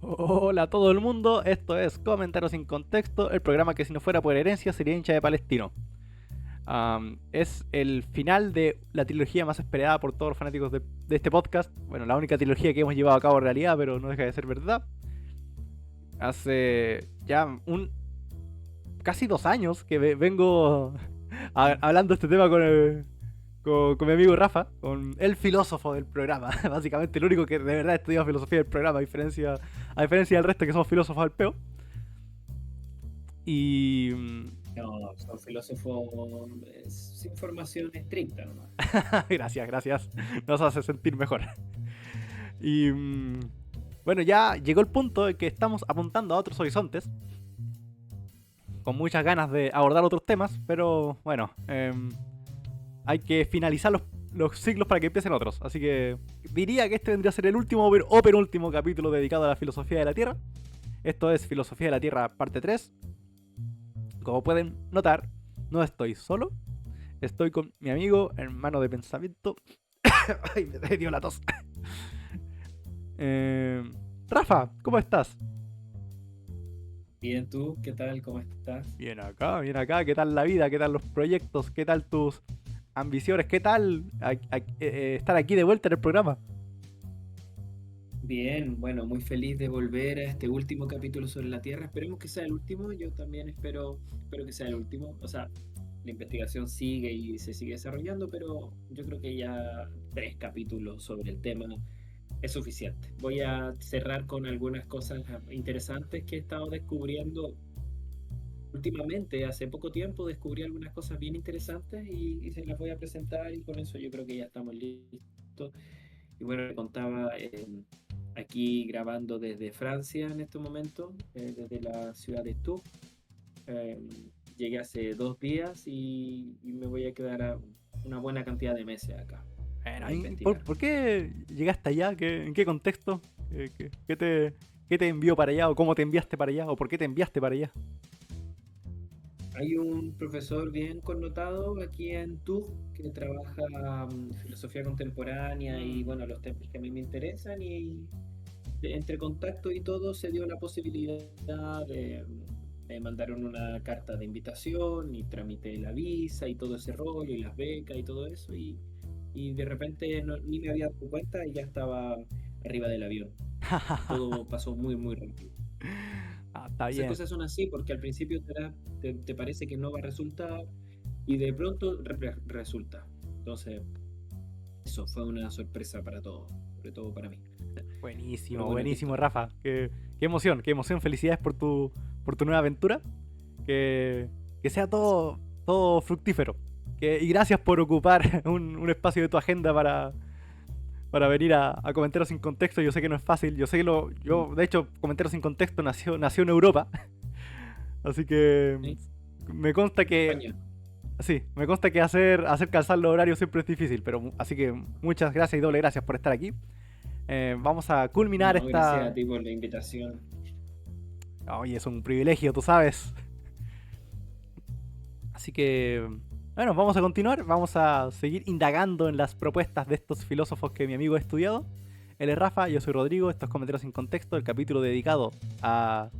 Hola a todo el mundo, esto es Comentarios sin Contexto, el programa que si no fuera por herencia sería hincha de Palestino. Es el final de la trilogía más esperada por todos los fanáticos de este podcast. Bueno, la única trilogía que hemos llevado a cabo en realidad, pero no deja de ser verdad. Hace ya casi 2 años que vengo hablando de este tema con mi amigo Rafa, con el filósofo del programa. Básicamente el único que de verdad estudia filosofía del programa, a diferencia del resto que somos filósofos al peo. Y No, son filósofos sin formación estricta nomás. gracias, gracias. Nos hace sentir mejor. Y bueno, ya llegó el punto en que estamos apuntando a otros horizontes, con muchas ganas de abordar otros temas, pero bueno, hay que finalizar los ciclos para que empiecen otros. Así que diría que este vendría a ser el último o penúltimo capítulo dedicado a la filosofía de la Tierra. Esto es Filosofía de la Tierra parte 3. Como pueden notar, no estoy solo. Estoy con mi amigo, hermano de pensamiento. Ay, me dio la tos. Eh, Rafa, ¿cómo estás? Bien, tú, ¿qué tal? ¿Cómo estás? Bien acá, bien acá. ¿Qué tal la vida? ¿Qué tal los proyectos? ¿Qué tal tus ambiciones? ¿Qué tal estar aquí de vuelta en el programa? Bien, bueno, muy feliz de volver a este último capítulo sobre la Tierra. Esperemos que sea el último. Yo también espero que sea el último. O sea, la investigación sigue y se sigue desarrollando, pero yo creo que ya 3 capítulos sobre el tema es suficiente. Voy a cerrar con algunas cosas interesantes que he estado descubriendo últimamente. Hace poco tiempo descubrí algunas cosas bien interesantes y se las voy a presentar y con eso yo creo que ya estamos listos. Y bueno, le contaba aquí grabando desde Francia en este momento, desde la ciudad de Tours. Eh, Llegué hace 2 días y me voy a quedar una buena cantidad de meses acá Bueno, investigando. ¿por qué llegaste allá? ¿En qué contexto? ¿Qué te envió para allá? ¿O cómo te enviaste para allá? ¿O por qué te enviaste para allá? Hay un profesor bien connotado aquí en Tours que trabaja filosofía contemporánea y Mm. bueno, los temas que a mí me interesan y entre contacto y todo se dio la posibilidad de, me mandaron una carta de invitación y tramité la visa y todo ese rollo y las becas y todo eso y de repente ni me había dado cuenta y ya estaba arriba del avión. Todo pasó muy, muy rápido. Ah, está Esas bien. cosas son así porque al principio te parece que no va a resultar y de pronto resulta. Entonces, eso fue una sorpresa para todos, sobre todo para mí. Pero Buenísimo, bueno, aquí buenísimo, estoy. Rafa. Qué emoción. Felicidades por tu nueva aventura. Que, que sea todo fructífero. Y gracias por ocupar un espacio de tu agenda para venir a Comentarios sin Contexto. Yo sé que no es fácil. Yo sé que de hecho, Comentarios sin Contexto nació en Europa. Así que Sí, me consta que España. sí, me consta que hacer calzar los horarios siempre es difícil, pero así que muchas gracias y doble gracias por estar aquí. Vamos a culminar No, gracias esta. a ti por la invitación. Oye, es un privilegio, tú sabes. Así que, bueno, vamos a continuar, vamos a seguir indagando en las propuestas de estos filósofos que mi amigo ha estudiado. Él es Rafa, yo soy Rodrigo, estos comentarios sin contexto, el capítulo dedicado a...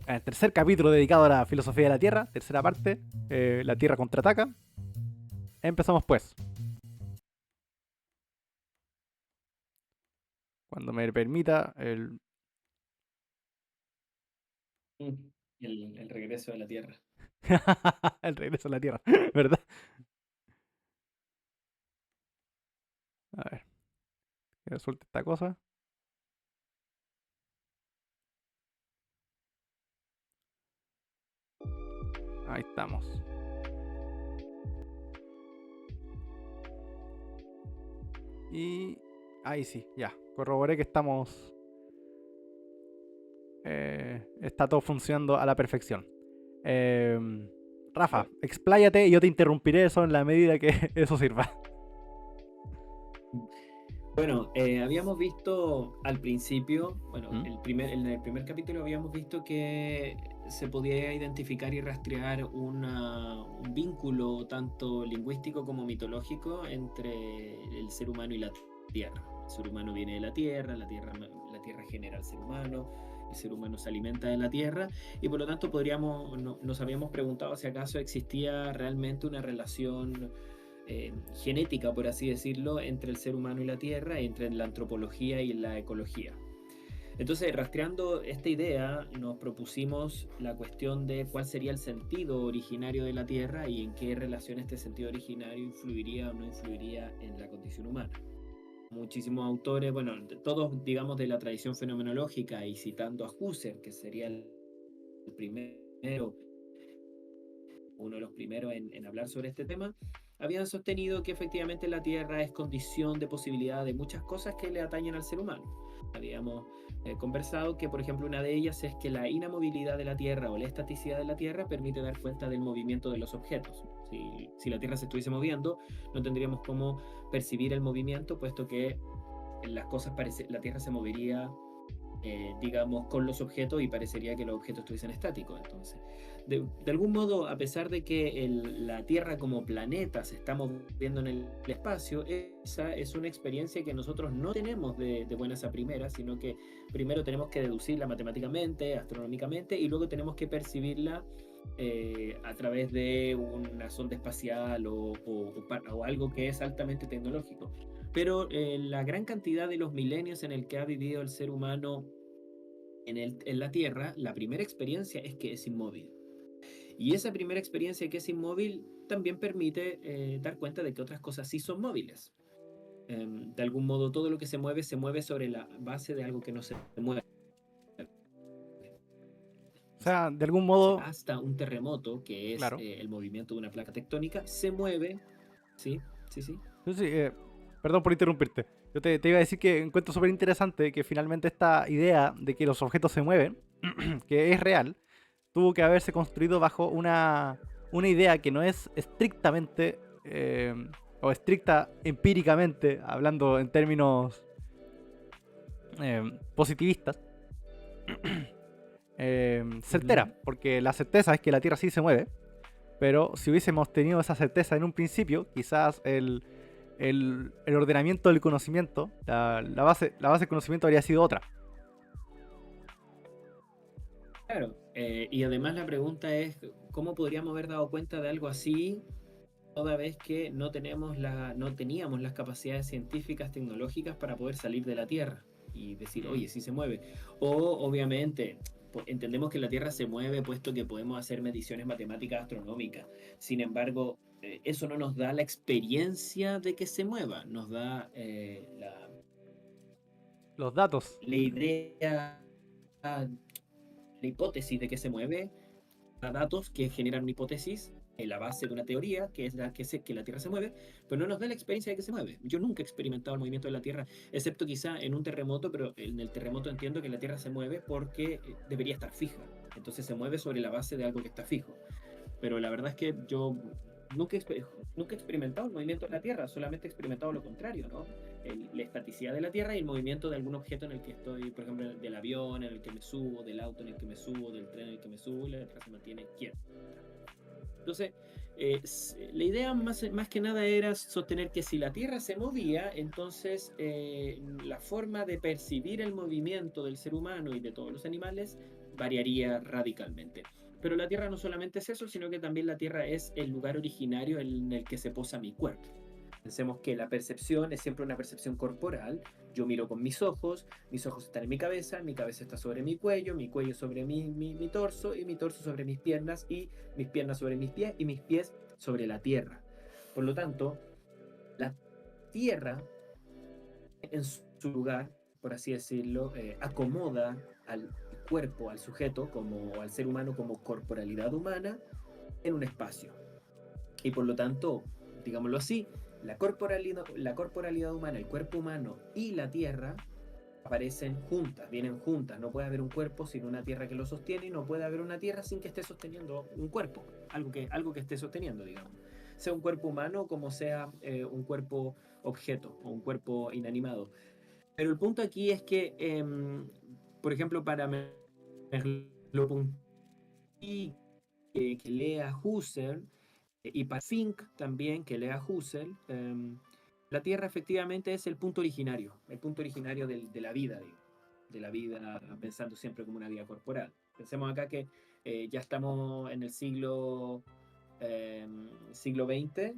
El tercer capítulo dedicado a la filosofía de la Tierra, tercera parte, la Tierra contraataca. Empezamos pues. Cuando me permita el... Mm. El regreso de la Tierra. el regreso a la Tierra, ¿verdad? A ver, que resulte esta cosa. Ahí estamos. Y ahí sí, ya. Corroboré que está todo funcionando a la perfección. Eh, Rafa, Bueno, expláyate y yo te interrumpiré eso en la medida que eso sirva. bueno, habíamos visto al principio, bueno, ¿Mm? en el primer capítulo habíamos visto que se podía identificar y rastrear un vínculo tanto lingüístico como mitológico entre el ser humano y la Tierra. El ser humano viene de la Tierra tierra genera al ser humano, el ser humano se alimenta de la tierra, y por lo tanto nos habíamos preguntado si acaso existía realmente una relación genética, por así decirlo, entre el ser humano y la tierra, entre la antropología y la ecología. Entonces, rastreando esta idea, nos propusimos la cuestión de cuál sería el sentido originario de la Tierra y en qué relación este sentido originario influiría o no influiría en la condición humana. Muchísimos autores, bueno, todos, digamos, de la tradición fenomenológica, y citando a Husserl, que sería el primero, uno de los primeros en hablar sobre este tema, habían sostenido que efectivamente la Tierra es condición de posibilidad de muchas cosas que le atañen al ser humano. Habíamos conversado que, por ejemplo, una de ellas es que la inamovilidad de la Tierra o la estaticidad de la Tierra permite dar cuenta del movimiento de los objetos. Si la Tierra se estuviese moviendo, no tendríamos cómo percibir el movimiento, puesto que la Tierra se movería, digamos, con los objetos, y parecería que los objetos estuviesen estáticos. Entonces, de algún modo, a pesar de que la Tierra como planeta se está moviendo en el espacio, esa es una experiencia que nosotros no tenemos de buenas a primeras, sino que primero tenemos que deducirla matemáticamente, astronómicamente, y luego tenemos que percibirla a través de una sonda espacial o algo que es altamente tecnológico. Pero la gran cantidad de los milenios en el que ha vivido el ser humano en la Tierra, la primera experiencia es que es inmóvil. Y esa primera experiencia que es inmóvil también permite dar cuenta de que otras cosas sí son móviles. De algún modo, todo lo que se mueve sobre la base de algo que no se mueve. O sea, de algún modo, Hasta un terremoto, que es claro. el movimiento de una placa tectónica, se mueve. Sí, sí, sí. Sí, sí, perdón por interrumpirte. Yo te iba a decir que encuentro súper interesante que finalmente esta idea de que los objetos se mueven, que es real, tuvo que haberse construido bajo una idea que no es estrictamente o estricta empíricamente, hablando en términos positivistas, Ujú. certera, porque la certeza es que la Tierra sí se mueve, pero si hubiésemos tenido esa certeza en un principio, quizás el ordenamiento del conocimiento, la base del conocimiento habría sido otra. Claro, y además la pregunta es, ¿cómo podríamos haber dado cuenta de algo así toda vez que no teníamos las capacidades científicas, tecnológicas para poder salir de la Tierra y decir, Mm. oye, sí se mueve? O obviamente entendemos que la Tierra se mueve puesto que podemos hacer mediciones matemáticas astronómicas. Sin embargo, eso no nos da la experiencia de que se mueva, nos da Los datos. la idea, la hipótesis de que se mueve, da datos que generan una hipótesis en la base de una teoría, que es que la Tierra se mueve, pero no nos da la experiencia de que se mueve. Yo nunca he experimentado el movimiento de la Tierra, excepto quizá en un terremoto, pero en el terremoto entiendo que la Tierra se mueve porque debería estar fija. Entonces se mueve sobre la base de algo que está fijo. Pero la verdad es que yo nunca he experimentado el movimiento de la Tierra, solamente he experimentado lo contrario, ¿no? La estaticidad de la Tierra y el movimiento de algún objeto en el que estoy, por ejemplo, del avión en el que me subo, del auto en el que me subo, del tren en el que me subo, y la Tierra se mantiene quieta. Entonces, la idea más que nada era sostener que si la Tierra se movía, entonces la forma de percibir el movimiento del ser humano y de todos los animales variaría radicalmente. Pero la Tierra no solamente es eso, sino que también la Tierra es el lugar originario en el que se posa mi cuerpo. Pensemos que la percepción es siempre una percepción corporal. Yo miro con mis ojos están en mi cabeza está sobre mi cuello sobre mi torso, y mi torso sobre mis piernas, y mis piernas sobre mis pies, y mis pies sobre la tierra. Por lo tanto, la tierra en su lugar, por así decirlo, acomoda al cuerpo, al sujeto, como al ser humano como corporalidad humana en un espacio. Y por lo tanto, digámoslo así, la corporalidad humana, el cuerpo humano y la tierra aparecen juntas, vienen juntas. No puede haber un cuerpo sin una tierra que lo sostiene, y no puede haber una tierra sin que esté sosteniendo un cuerpo, algo que esté sosteniendo, digamos. Sea un cuerpo humano como sea un cuerpo objeto o un cuerpo inanimado. Pero el punto aquí es que, por ejemplo, para que lea Husserl, y para Fink también, que lea Husserl, la Tierra efectivamente es el punto originario de la vida, digamos. de la vida, pensando siempre como una vida corporal. Pensemos acá que ya estamos en el siglo XX,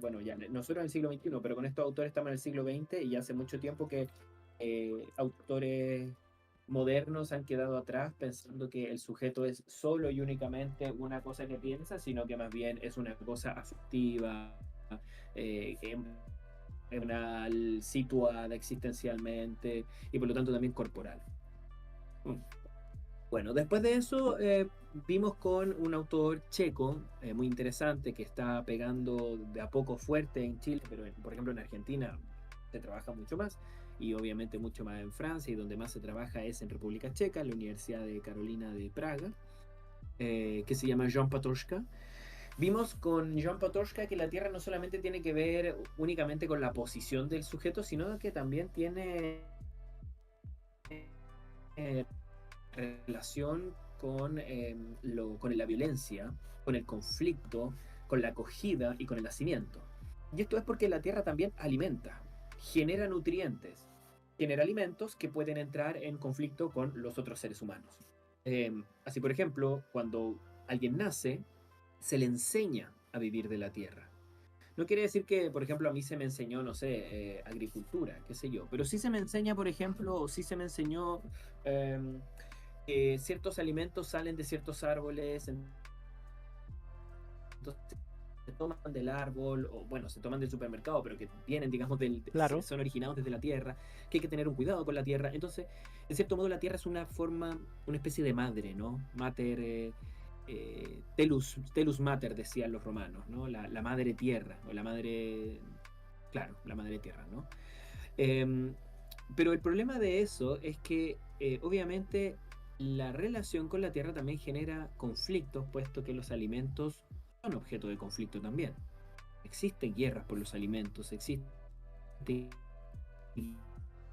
bueno, ya nosotros en el siglo XXI, pero con estos autores estamos en el siglo XX y ya hace mucho tiempo que autores modernos han quedado atrás pensando que el sujeto es solo y únicamente una cosa que piensa, sino que más bien es una cosa afectiva, emocional, situada existencialmente y por lo tanto también corporal. Bueno, después de eso vimos con un autor checo muy interesante que está pegando de a poco fuerte en Chile, pero por ejemplo en Argentina se trabaja mucho más y obviamente mucho más en Francia y donde más se trabaja es en República Checa, en la Universidad de Carolina de Praga, que se llama Jan Patočka. Vimos con Jan Patočka que la Tierra no solamente tiene que ver únicamente con la posición del sujeto, sino que también tiene relación con la violencia, con el conflicto, con la acogida y con el nacimiento. Y esto es porque la Tierra también alimenta, genera nutrientes, genera alimentos que pueden entrar en conflicto con los otros seres humanos. Así, por ejemplo, cuando alguien nace, se le enseña a vivir de la tierra. No quiere decir que, por ejemplo, a mí se me enseñó, no sé, agricultura, qué sé yo, pero sí se me enseña, por ejemplo, sí se me enseñó que ciertos alimentos salen de ciertos árboles, entonces se toman del árbol, o bueno, se toman del supermercado, pero que vienen, digamos, Claro. son originados desde la tierra, que hay que tener un cuidado con la tierra. Entonces, en cierto modo, la tierra es una forma, una especie de madre, ¿no? Mater, telus mater, decían los romanos, ¿no? La madre tierra, o la madre, claro, la madre tierra, ¿no? Pero el problema de eso es que, obviamente, la relación con la tierra también genera conflictos, puesto que los alimentos son objeto de conflicto también. Existen guerras por los alimentos, existe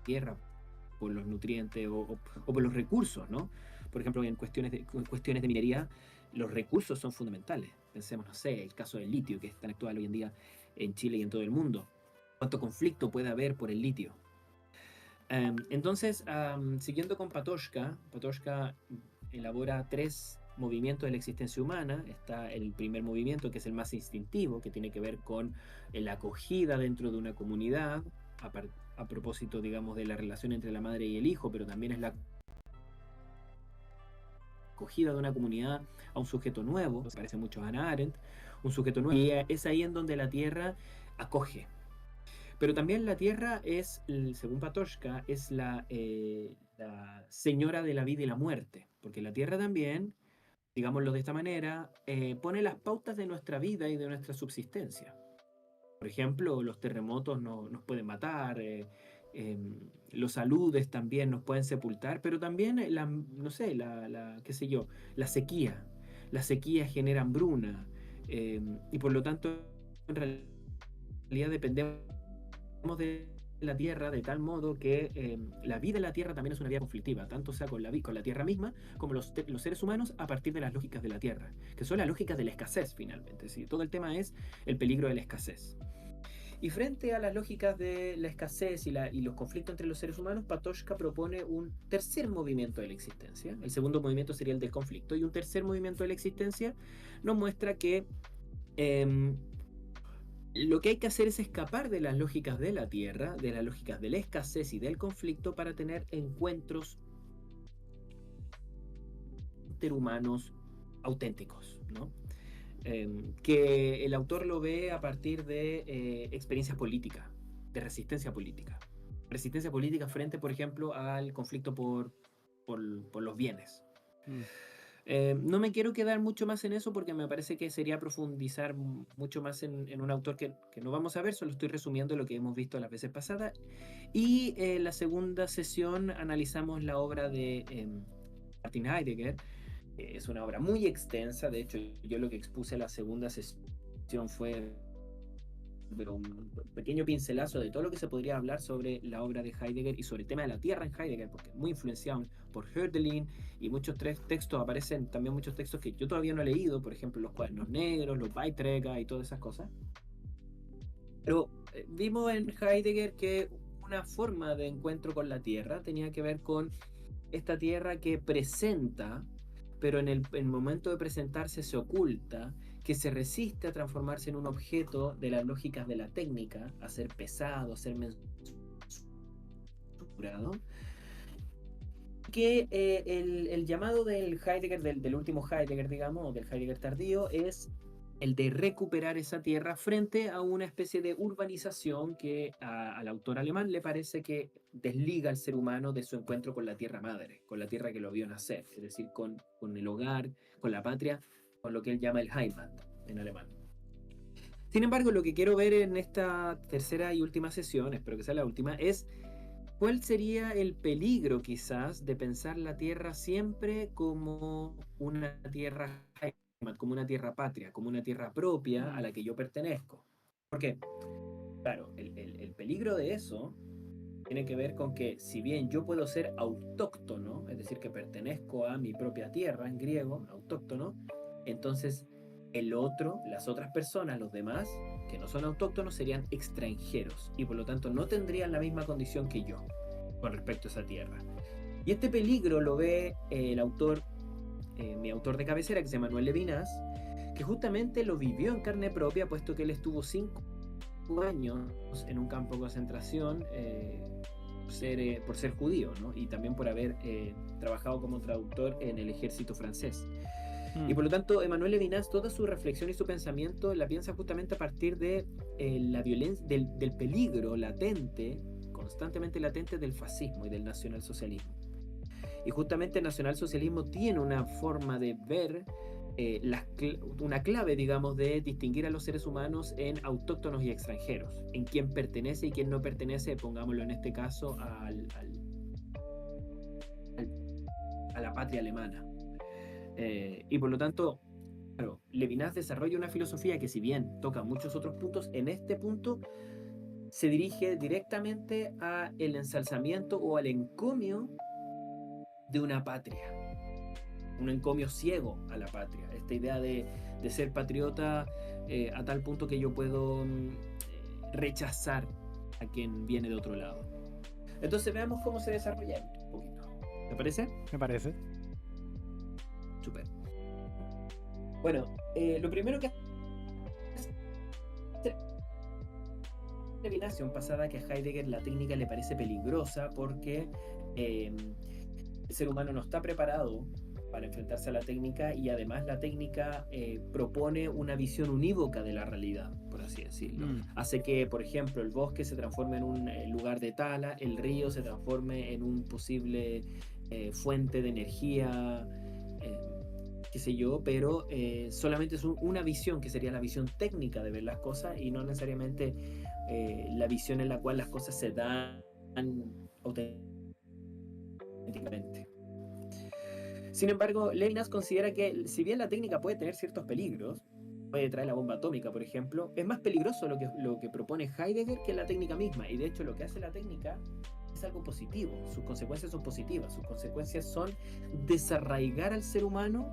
guerra por los nutrientes o por los recursos, ¿no? Por ejemplo, en cuestiones de minería, los recursos son fundamentales. Pensemos, no sé, el caso del litio, que es tan actual hoy en día en Chile y en todo el mundo. ¿Cuánto conflicto puede haber por el litio? Entonces, siguiendo con Patočka elabora 3 movimientos de la existencia humana. Está el primer movimiento, que es el más instintivo, que tiene que ver con la acogida dentro de una comunidad, a propósito, digamos, de la relación entre la madre y el hijo, pero también es la acogida de una comunidad a un sujeto nuevo, se parece mucho a Hannah Arendt, un sujeto nuevo, y es ahí en donde la tierra acoge. Pero también la tierra es, según Patočka, es la señora de la vida y la muerte, porque la tierra también, digámoslo de esta manera, pone las pautas de nuestra vida y de nuestra subsistencia. Por ejemplo, los terremotos nos pueden matar, los aludes también nos pueden sepultar, pero también, no sé, qué sé yo, la sequía. La sequía genera hambruna, y por lo tanto, en realidad dependemos de la tierra de tal modo que la vida en la tierra también es una vida conflictiva, tanto sea con la tierra misma como los seres humanos a partir de las lógicas de la tierra, que son las lógicas de la escasez finalmente. ¿Sí? Todo el tema es el peligro de la escasez. Y frente a las lógicas de la escasez y los conflictos entre los seres humanos, Patočka propone un tercer movimiento de la existencia. El segundo movimiento sería el del conflicto, y un tercer movimiento de la existencia nos muestra que lo que hay que hacer es escapar de las lógicas de la tierra, de las lógicas de la escasez y del conflicto, para tener encuentros interhumanos auténticos, ¿no? Que el autor lo ve a partir de experiencias políticas, de resistencia política. Resistencia política frente, por ejemplo, al conflicto por los bienes. No me quiero quedar mucho más en eso porque me parece que sería profundizar mucho más en un autor que no vamos a ver, solo estoy resumiendo lo que hemos visto las veces pasadas. Y en la segunda sesión analizamos la obra de Martin Heidegger. Es una obra muy extensa, de hecho yo lo que expuse en la segunda sesión fue un pequeño pincelazo de todo lo que se podría hablar sobre la obra de Heidegger y sobre el tema de la tierra en Heidegger, porque es muy influenciado por Hölderlin, y muchos textos, aparecen también muchos textos que yo todavía no he leído, por ejemplo los cuadernos negros, los Beiträge y todas esas cosas. Pero vimos en Heidegger que una forma de encuentro con la Tierra, tenía que ver con esta Tierra que presenta, pero en el momento de presentarse se oculta, que se resiste a transformarse en un objeto de las lógicas de la técnica, a ser pesado, a ser mensurado, que el llamado del Heidegger, del último Heidegger, digamos, o del Heidegger tardío, es el de recuperar esa tierra frente a una especie de urbanización que al autor alemán le parece que desliga al ser humano de su encuentro con la tierra madre, con la tierra que lo vio nacer, es decir, con el hogar, con la patria, con lo que él llama el Heimat en alemán. Sin embargo, lo que quiero ver en esta tercera y última sesión, espero que sea la última, es cuál sería el peligro quizás de pensar la tierra siempre como una tierra Heimat, como una tierra patria, como una tierra propia a la que yo pertenezco. Porque, claro, el peligro de eso tiene que ver con que si bien yo puedo ser autóctono, es decir, que pertenezco a mi propia tierra en griego, autóctono, entonces el otro, las otras personas, los demás, que no son autóctonos, serían extranjeros y por lo tanto no tendrían la misma condición que yo con respecto a esa tierra. Y este peligro lo ve el autor, mi autor de cabecera, que se llama Emmanuel Levinas, que justamente lo vivió en carne propia, puesto que él estuvo 5 años en un campo de concentración por ser judío, ¿no? Y también por haber trabajado como traductor en el ejército francés. Y por lo tanto, Emmanuel Levinas, toda su reflexión y su pensamiento la piensa justamente a partir de la violencia, del peligro latente, constantemente latente del fascismo y del nacionalsocialismo. Y justamente el nacionalsocialismo tiene una forma de ver, una clave, digamos, de distinguir a los seres humanos en autóctonos y extranjeros, en quién pertenece y quién no pertenece, pongámoslo en este caso, a la patria alemana. Y por lo tanto, claro, Levinas desarrolla una filosofía que si bien toca muchos otros puntos, en este punto se dirige directamente a el ensalzamiento o al encomio de una patria, un encomio ciego a la patria, esta idea de ser patriota a tal punto que yo puedo rechazar a quien viene de otro lado. Entonces veamos cómo se desarrolla un poquito. ¿Te parece? Me parece. Súper. Bueno, lo primero que Levinas pasada que a Heidegger la técnica le parece peligrosa porque el ser humano no está preparado para enfrentarse a la técnica y además la técnica propone una visión unívoca de la realidad, por así decirlo. Hace que, por ejemplo, el bosque se transforme en un lugar de tala, el río se transforme en un posible fuente de energía, qué sé yo, pero solamente es una visión que sería la visión técnica de ver las cosas y no necesariamente la visión en la cual las cosas se dan auténticamente. Sin embargo, Levinas considera que si bien la técnica puede tener ciertos peligros, puede traer la bomba atómica, por ejemplo, es más peligroso lo que propone Heidegger que la técnica misma. Y de hecho lo que hace la técnica es algo positivo, sus consecuencias son positivas, sus consecuencias son desarraigar al ser humano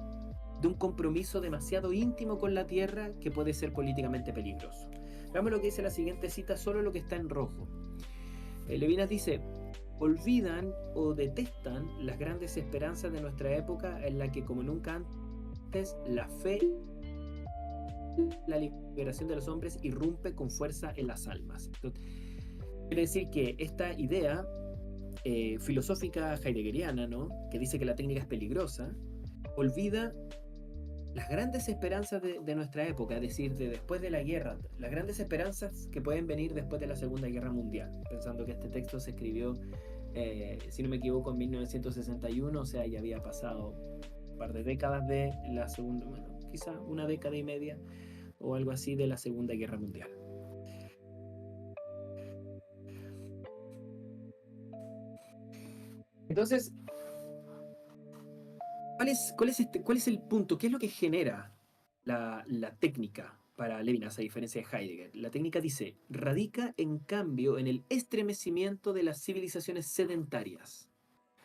de un compromiso demasiado íntimo con la tierra que puede ser políticamente peligroso. Veamos lo que dice la siguiente cita, solo lo que está en rojo. Levinas dice: olvidan o detestan las grandes esperanzas de nuestra época en la que como nunca antes la fe, la liberación de los hombres irrumpe con fuerza en las almas. Entonces, quiere decir que esta idea filosófica heideggeriana, ¿no?, que dice que la técnica es peligrosa, olvida las grandes esperanzas de nuestra época, es decir, de después de la guerra, las grandes esperanzas que pueden venir después de la Segunda Guerra Mundial, pensando que este texto se escribió, si no me equivoco, en 1961, o sea, ya había pasado un par de décadas de la Segunda, bueno, quizá una década y media o algo así de la Segunda Guerra Mundial. Entonces, ¿cuál es el punto? ¿Qué es lo que genera la técnica para Levinas, a diferencia de Heidegger? La técnica dice, radica en cambio en el estremecimiento de las civilizaciones sedentarias,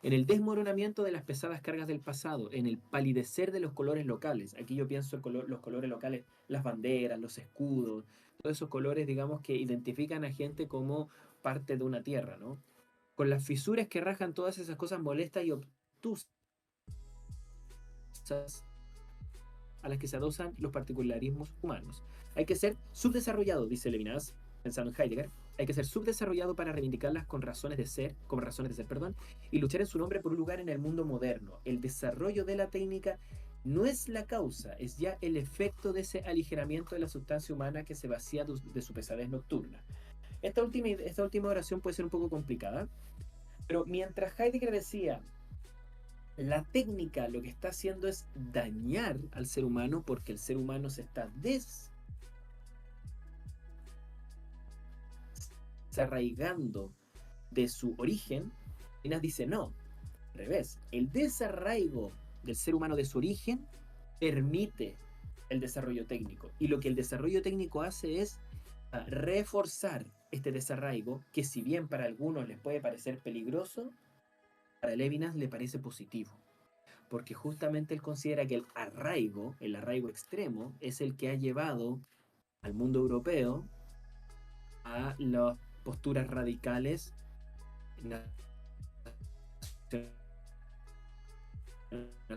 en el desmoronamiento de las pesadas cargas del pasado, en el palidecer de los colores locales. Aquí yo pienso en los colores locales, las banderas, los escudos, todos esos colores, digamos, que identifican a gente como parte de una tierra, ¿no? Con las fisuras que rajan todas esas cosas molestas y obtusas a las que se adosan los particularismos humanos. Hay que ser subdesarrollado, dice Levinas, pensando en Heidegger, hay que ser subdesarrollado para reivindicarlas como razones de ser, perdón, y luchar en su nombre por un lugar en el mundo moderno. El desarrollo de la técnica no es la causa, es ya el efecto de ese aligeramiento de la sustancia humana que se vacía de su pesadez nocturna. Esta última oración puede ser un poco complicada, pero mientras Heidegger decía, la técnica lo que está haciendo es dañar al ser humano porque el ser humano se está desarraigando de su origen, Levinas dice no, al revés, el desarraigo del ser humano de su origen permite el desarrollo técnico, y lo que el desarrollo técnico hace es reforzar este desarraigo, que si bien para algunos les puede parecer peligroso, para Levinas le parece positivo, porque justamente él considera que el arraigo extremo, es el que ha llevado al mundo europeo a las posturas radicales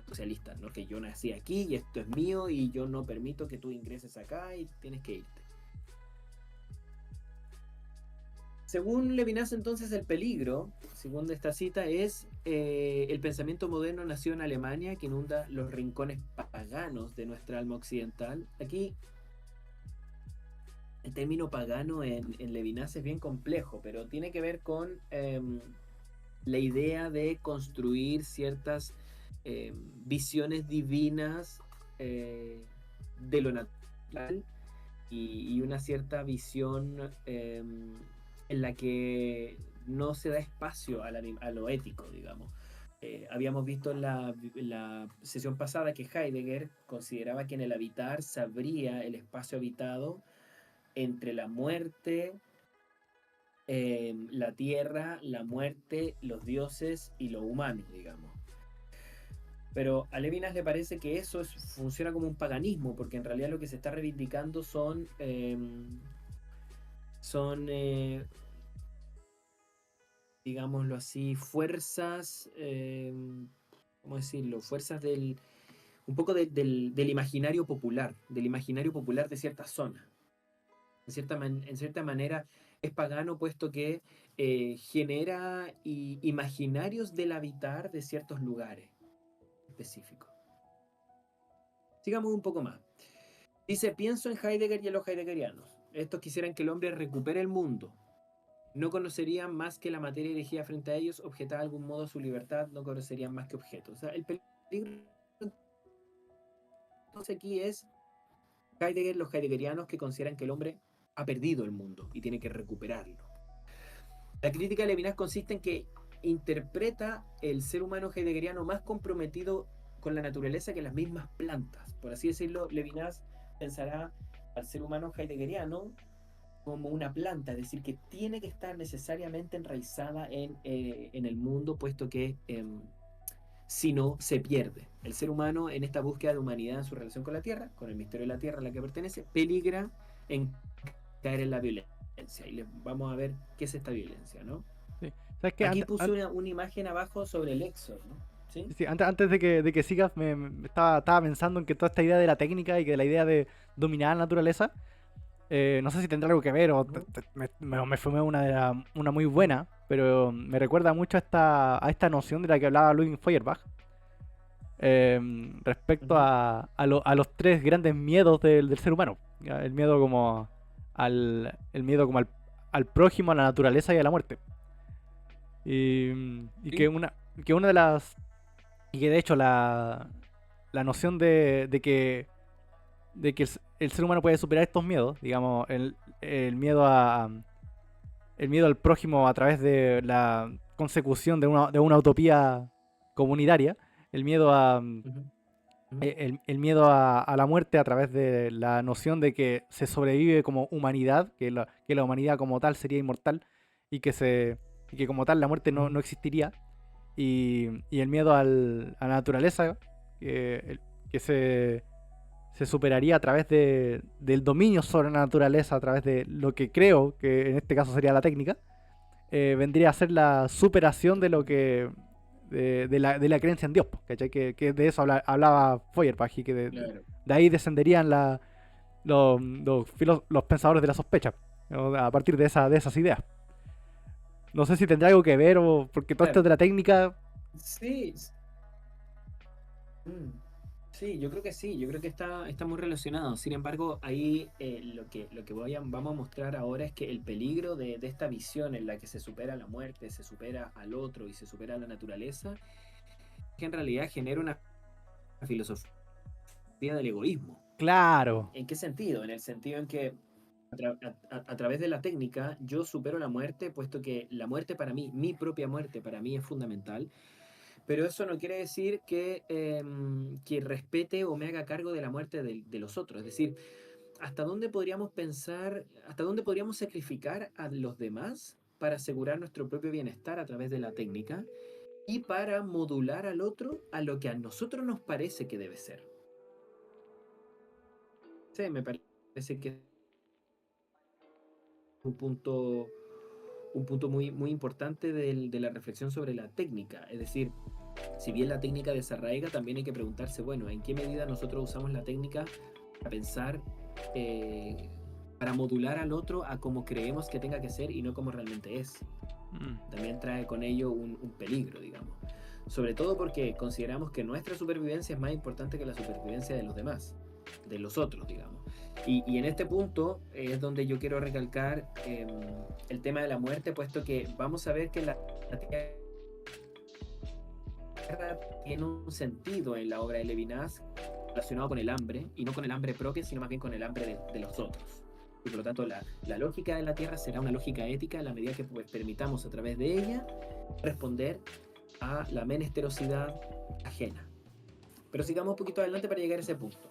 socialistas, ¿no? Que yo nací aquí y esto es mío y yo no permito que tú ingreses acá y tienes que irte. Según Levinas, entonces, el peligro, según esta cita, es el pensamiento moderno nació en Alemania, que inunda los rincones paganos de nuestra alma occidental. Aquí, el término pagano en Levinas es bien complejo, pero tiene que ver con la idea de construir ciertas visiones divinas de lo natural y una cierta visión en la que no se da espacio a lo ético, digamos. Habíamos visto en la sesión pasada que Heidegger consideraba que en el habitar se abría el espacio habitado entre la muerte, la tierra, la muerte, los dioses y lo humano, digamos. Pero a Levinas le parece que eso funciona como un paganismo, porque en realidad lo que se está reivindicando son digámoslo así, fuerzas, ¿cómo decirlo? Fuerzas un poco del imaginario popular, de cierta zona. En cierta manera es pagano, puesto que genera imaginarios del habitar de ciertos lugares específicos. Sigamos un poco más. Dice, pienso en Heidegger y en los heideggerianos. Estos quisieran que el hombre recupere el mundo. No conocerían más que la materia erigida frente a ellos, objetada de algún modo su libertad, no conocerían más que objetos. O sea, el peligro entonces aquí es Heidegger, los heideggerianos que consideran que el hombre ha perdido el mundo y tiene que recuperarlo. La crítica de Levinas consiste en que interpreta el ser humano heideggeriano más comprometido con la naturaleza que las mismas plantas. Por así decirlo, Levinas pensará al ser humano heideggeriano como una planta, es decir, que tiene que estar necesariamente enraizada en el mundo, puesto que si no, se pierde. El ser humano, en esta búsqueda de humanidad en su relación con la Tierra, con el misterio de la Tierra a la que pertenece, peligra en caer en la violencia. Y vamos a ver qué es esta violencia, ¿no? Sí. ¿Sabes qué? Aquí puse una imagen abajo sobre el Éxodo, ¿no? ¿Sí? Sí, antes de que sigas, me estaba pensando en que toda esta idea de la técnica y que la idea de dominar la naturaleza, no sé si tendrá algo que ver o me fumé una muy buena, pero me recuerda mucho a esta noción de la que hablaba Ludwig Feuerbach, respecto a los tres grandes miedos del ser humano. El miedo como el miedo como al prójimo, a la naturaleza y a la muerte. Y Sí. que una de las... Y que de hecho la noción de que el ser humano puede superar estos miedos, digamos, el miedo el miedo al prójimo a través de la consecución de una utopía comunitaria, el miedo el miedo a la muerte a través de la noción de que se sobrevive como humanidad, que la humanidad como tal sería inmortal y que como tal la muerte no existiría, y el miedo a la naturaleza, que se superaría a través del dominio sobre la naturaleza, a través de lo que creo que en este caso sería la técnica, vendría a ser la superación de lo que de la creencia en Dios, po, ¿cachai? Que de eso hablaba Feuerbach y que Claro. de ahí descenderían los pensadores de la sospecha, ¿no? A partir de esas ideas. No sé si tendrá algo que ver o porque todo esto Claro. de la técnica. Sí, mm, sí, yo creo que sí, yo creo que está muy relacionado. Sin embargo, ahí lo que vamos a mostrar ahora es que el peligro de esta visión en la que se supera la muerte, se supera al otro y se supera a la naturaleza, que en realidad genera una filosofía del egoísmo. Claro. ¿En qué sentido? En el sentido en que a través de la técnica yo supero la muerte, puesto que la muerte para mí, mi propia muerte para mí es fundamental, pero eso no quiere decir que respete o me haga cargo de la muerte de los otros. Es decir, ¿hasta dónde podríamos pensar, hasta dónde podríamos sacrificar a los demás para asegurar nuestro propio bienestar a través de la técnica y para modular al otro a lo que a nosotros nos parece que debe ser? Sí, me parece que es un punto, un punto muy, muy importante de la reflexión sobre la técnica. Es decir, si bien la técnica desarraiga, también hay que preguntarse, bueno, ¿en qué medida nosotros usamos la técnica para pensar, eh, para modular al otro a como creemos que tenga que ser y no como realmente es? Mm. También trae con ello un peligro, digamos. Sobre todo porque consideramos que nuestra supervivencia es más importante que la supervivencia de los demás, de los otros, digamos. Y en este punto es donde yo quiero recalcar el tema de la muerte, puesto que vamos a ver que la tierra tiene un sentido en la obra de Levinas relacionado con el hambre, y no con el hambre propia, sino más bien con el hambre de los otros. Y por lo tanto, la lógica de la tierra será una lógica ética en la medida que pues, permitamos a través de ella responder a la menesterosidad ajena. Pero sigamos un poquito adelante para llegar a ese punto.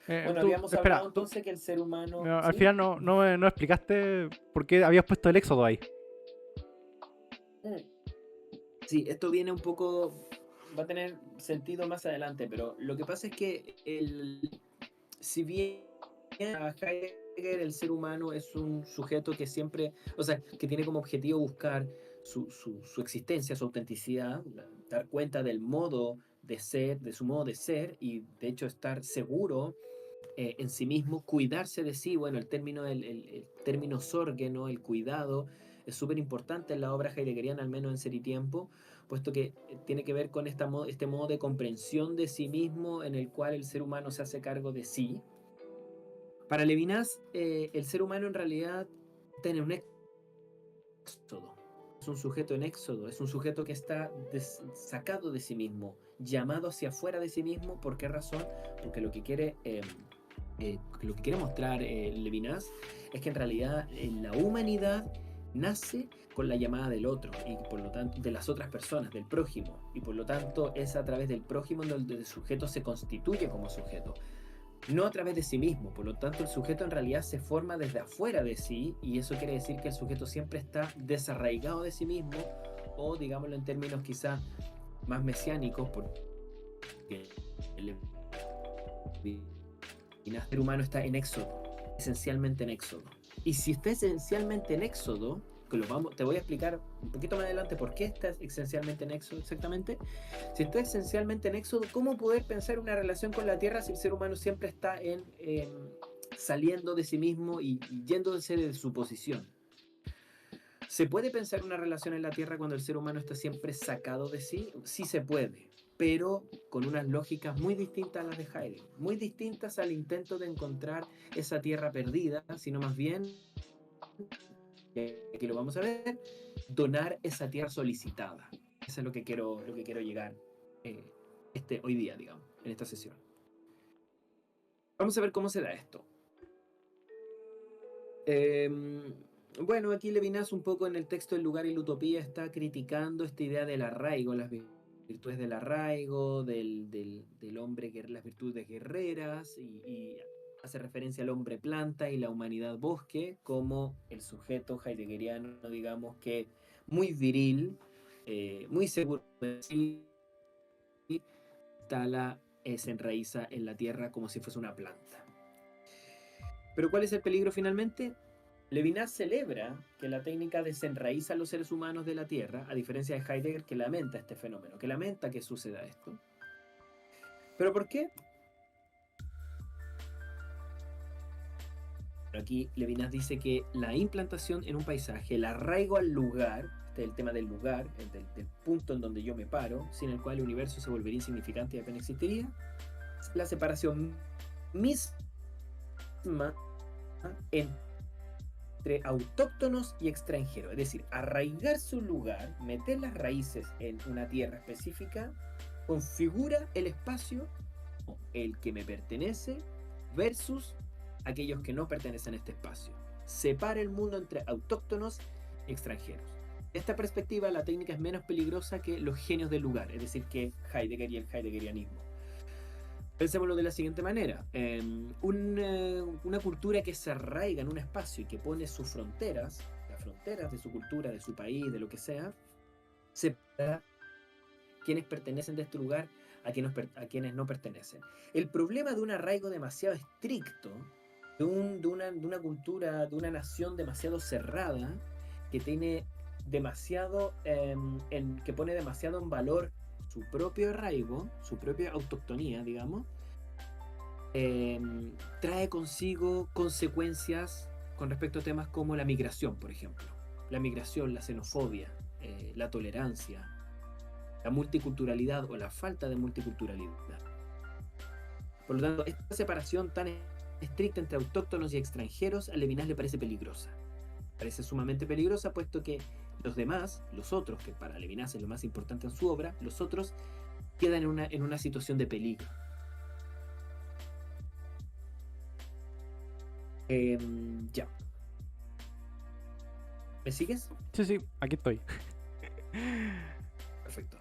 Bueno, Tú, habíamos hablado espera, entonces que el ser humano... no, al ¿Sí? final no explicaste por qué habías puesto el éxodo ahí. Mm. Sí, esto viene un poco... Va a tener sentido más adelante, pero lo que pasa es que si bien a Heidegger el ser humano es un sujeto que siempre, o sea, que tiene como objetivo buscar su existencia, su autenticidad, dar cuenta del modo de ser, de su modo de ser y de hecho estar seguro en sí mismo, cuidarse de sí. Bueno, el término sorge, ¿no? El cuidado, es súper importante en la obra heideggeriana, al menos en Ser y Tiempo, puesto que tiene que ver con este modo de comprensión de sí mismo en el cual el ser humano se hace cargo de sí. Para Levinas, el ser humano en realidad tiene un éxodo. Es un sujeto en éxodo, es un sujeto que está sacado de sí mismo, llamado hacia afuera de sí mismo. ¿Por qué razón? Porque lo que quiere mostrar Levinas es que en realidad la humanidad nace con la llamada del otro y por lo tanto de las otras personas, del prójimo, y por lo tanto es a través del prójimo donde el sujeto se constituye como sujeto, no a través de sí mismo. Por lo tanto, el sujeto en realidad se forma desde afuera de sí, y eso quiere decir que el sujeto siempre está desarraigado de sí mismo, o digámoslo en términos quizás más mesiánicos, porque el ser humano está en éxodo, esencialmente en éxodo. Y si está esencialmente en éxodo, te voy a explicar un poquito más adelante por qué está esencialmente en éxodo exactamente. Si está esencialmente en éxodo, ¿cómo poder pensar una relación con la Tierra si el ser humano siempre está saliendo de sí mismo y yéndose de su posición? ¿Se puede pensar una relación en la Tierra cuando el ser humano está siempre sacado de sí? Sí se puede, pero con unas lógicas muy distintas a las de Heidegger, muy distintas al intento de encontrar esa tierra perdida, sino más bien, aquí lo vamos a ver, donar esa tierra solicitada. Eso es lo que quiero llegar eh, hoy día, digamos, en esta sesión. Vamos a ver cómo se da esto. Bueno, aquí Levinas un poco en el texto El lugar y la utopía está criticando esta idea del arraigo, las virtudes del arraigo, del hombre, las virtudes guerreras, y hace referencia al hombre planta y la humanidad bosque como el sujeto heideggeriano, digamos que muy viril, muy seguro de sí, se enraiza en la tierra como si fuese una planta. Pero ¿cuál es el peligro finalmente? Levinas celebra que la técnica desenraiza a los seres humanos de la Tierra, a diferencia de Heidegger, que lamenta este fenómeno, que lamenta que suceda esto. ¿Pero por qué? Aquí Levinas dice que la implantación en un paisaje, el arraigo al lugar, este es el tema del lugar, del punto en donde yo me paro, sin el cual el universo se volvería insignificante y apenas existiría, la separación misma entre autóctonos y extranjeros. Es decir, arraigarse un lugar, meter las raíces en una tierra específica, configura el espacio, el que me pertenece, versus aquellos que no pertenecen a este espacio. Separa el mundo entre autóctonos y extranjeros. De esta perspectiva, la técnica es menos peligrosa que los genios del lugar, es decir, que Heidegger y el heideggerianismo. Pensémoslo de la siguiente manera. Una cultura que se arraiga en un espacio y que pone sus fronteras, las fronteras de su cultura, de su país, de lo que sea, separa quienes pertenecen de este lugar a quienes no pertenecen. El problema de un arraigo demasiado estricto, de una cultura, de una nación demasiado cerrada, que tiene demasiado, que pone demasiado en valor su propio arraigo, su propia autoctonía, digamos, trae consigo consecuencias con respecto a temas como la migración, por ejemplo. La migración, la xenofobia, la tolerancia, la multiculturalidad o la falta de multiculturalidad. Por lo tanto, esta separación tan estricta entre autóctonos y extranjeros a Levinas le parece peligrosa. Parece sumamente peligrosa, puesto que los demás, los otros, que para Levinas es lo más importante en su obra, los otros quedan en una situación de peligro. Ya. ¿Me sigues? Sí, aquí estoy. Perfecto.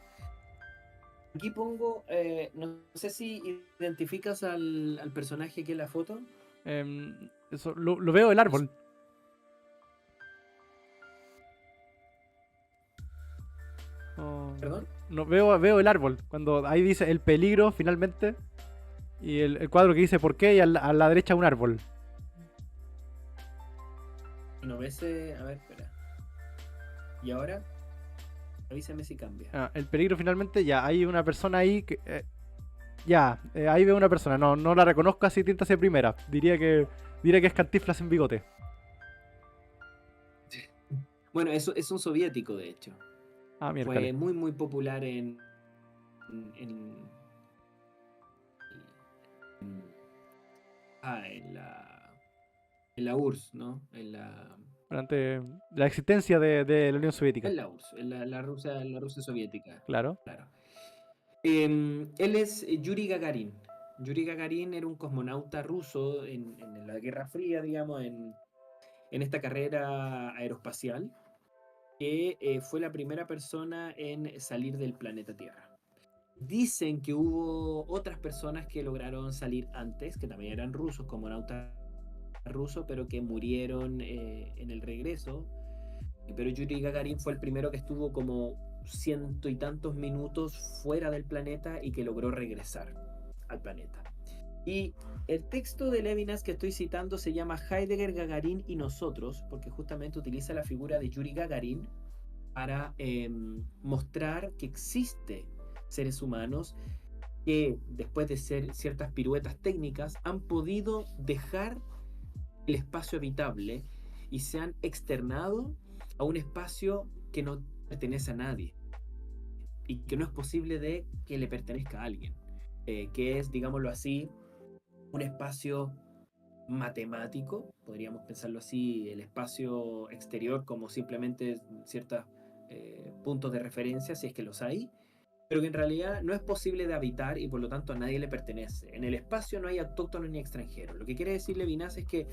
Aquí pongo, no sé si identificas al personaje aquí en la foto. Eso, lo veo el árbol. Oh, ¿Perdón? no, veo el árbol. Cuando ahí dice el peligro finalmente. Y el cuadro que dice por qué y a la derecha un árbol. No ves, a ver, espera. ¿Y ahora? Avísame si cambia. El peligro finalmente, ya, hay una persona ahí que... ahí veo una persona. No la reconozco así tinta hacia primera. Diría que es Cantinflas en bigote. Bueno, eso es un soviético, de hecho. Miércoles. Fue muy, muy popular en la URSS, ¿no? Durante la existencia de la Unión Soviética. En la URSS, en la Rusia soviética. Claro. Él es Yuri Gagarin. Yuri Gagarin era un cosmonauta ruso en la Guerra Fría, digamos, en esta carrera aeroespacial, que fue la primera persona en salir del planeta Tierra. Dicen que hubo otras personas que lograron salir antes, que también eran rusos, cosmonautas rusos, pero que murieron en el regreso. Pero Yuri Gagarin fue el primero que estuvo como 100 y tantos minutos fuera del planeta y que logró regresar al planeta. Y el texto de Levinas que estoy citando se llama Heidegger, Gagarin y nosotros, porque justamente utiliza la figura de Yuri Gagarin para mostrar que existe seres humanos que después de ser ciertas piruetas técnicas han podido dejar el espacio habitable y se han externado a un espacio que no pertenece a nadie y que no es posible de que le pertenezca a alguien, que es, digámoslo así, un espacio matemático, podríamos pensarlo así, el espacio exterior como simplemente ciertos puntos de referencia, si es que los hay, pero que en realidad no es posible de habitar y por lo tanto a nadie le pertenece. En el espacio no hay autóctonos ni extranjeros. Lo que quiere decir Levinas es que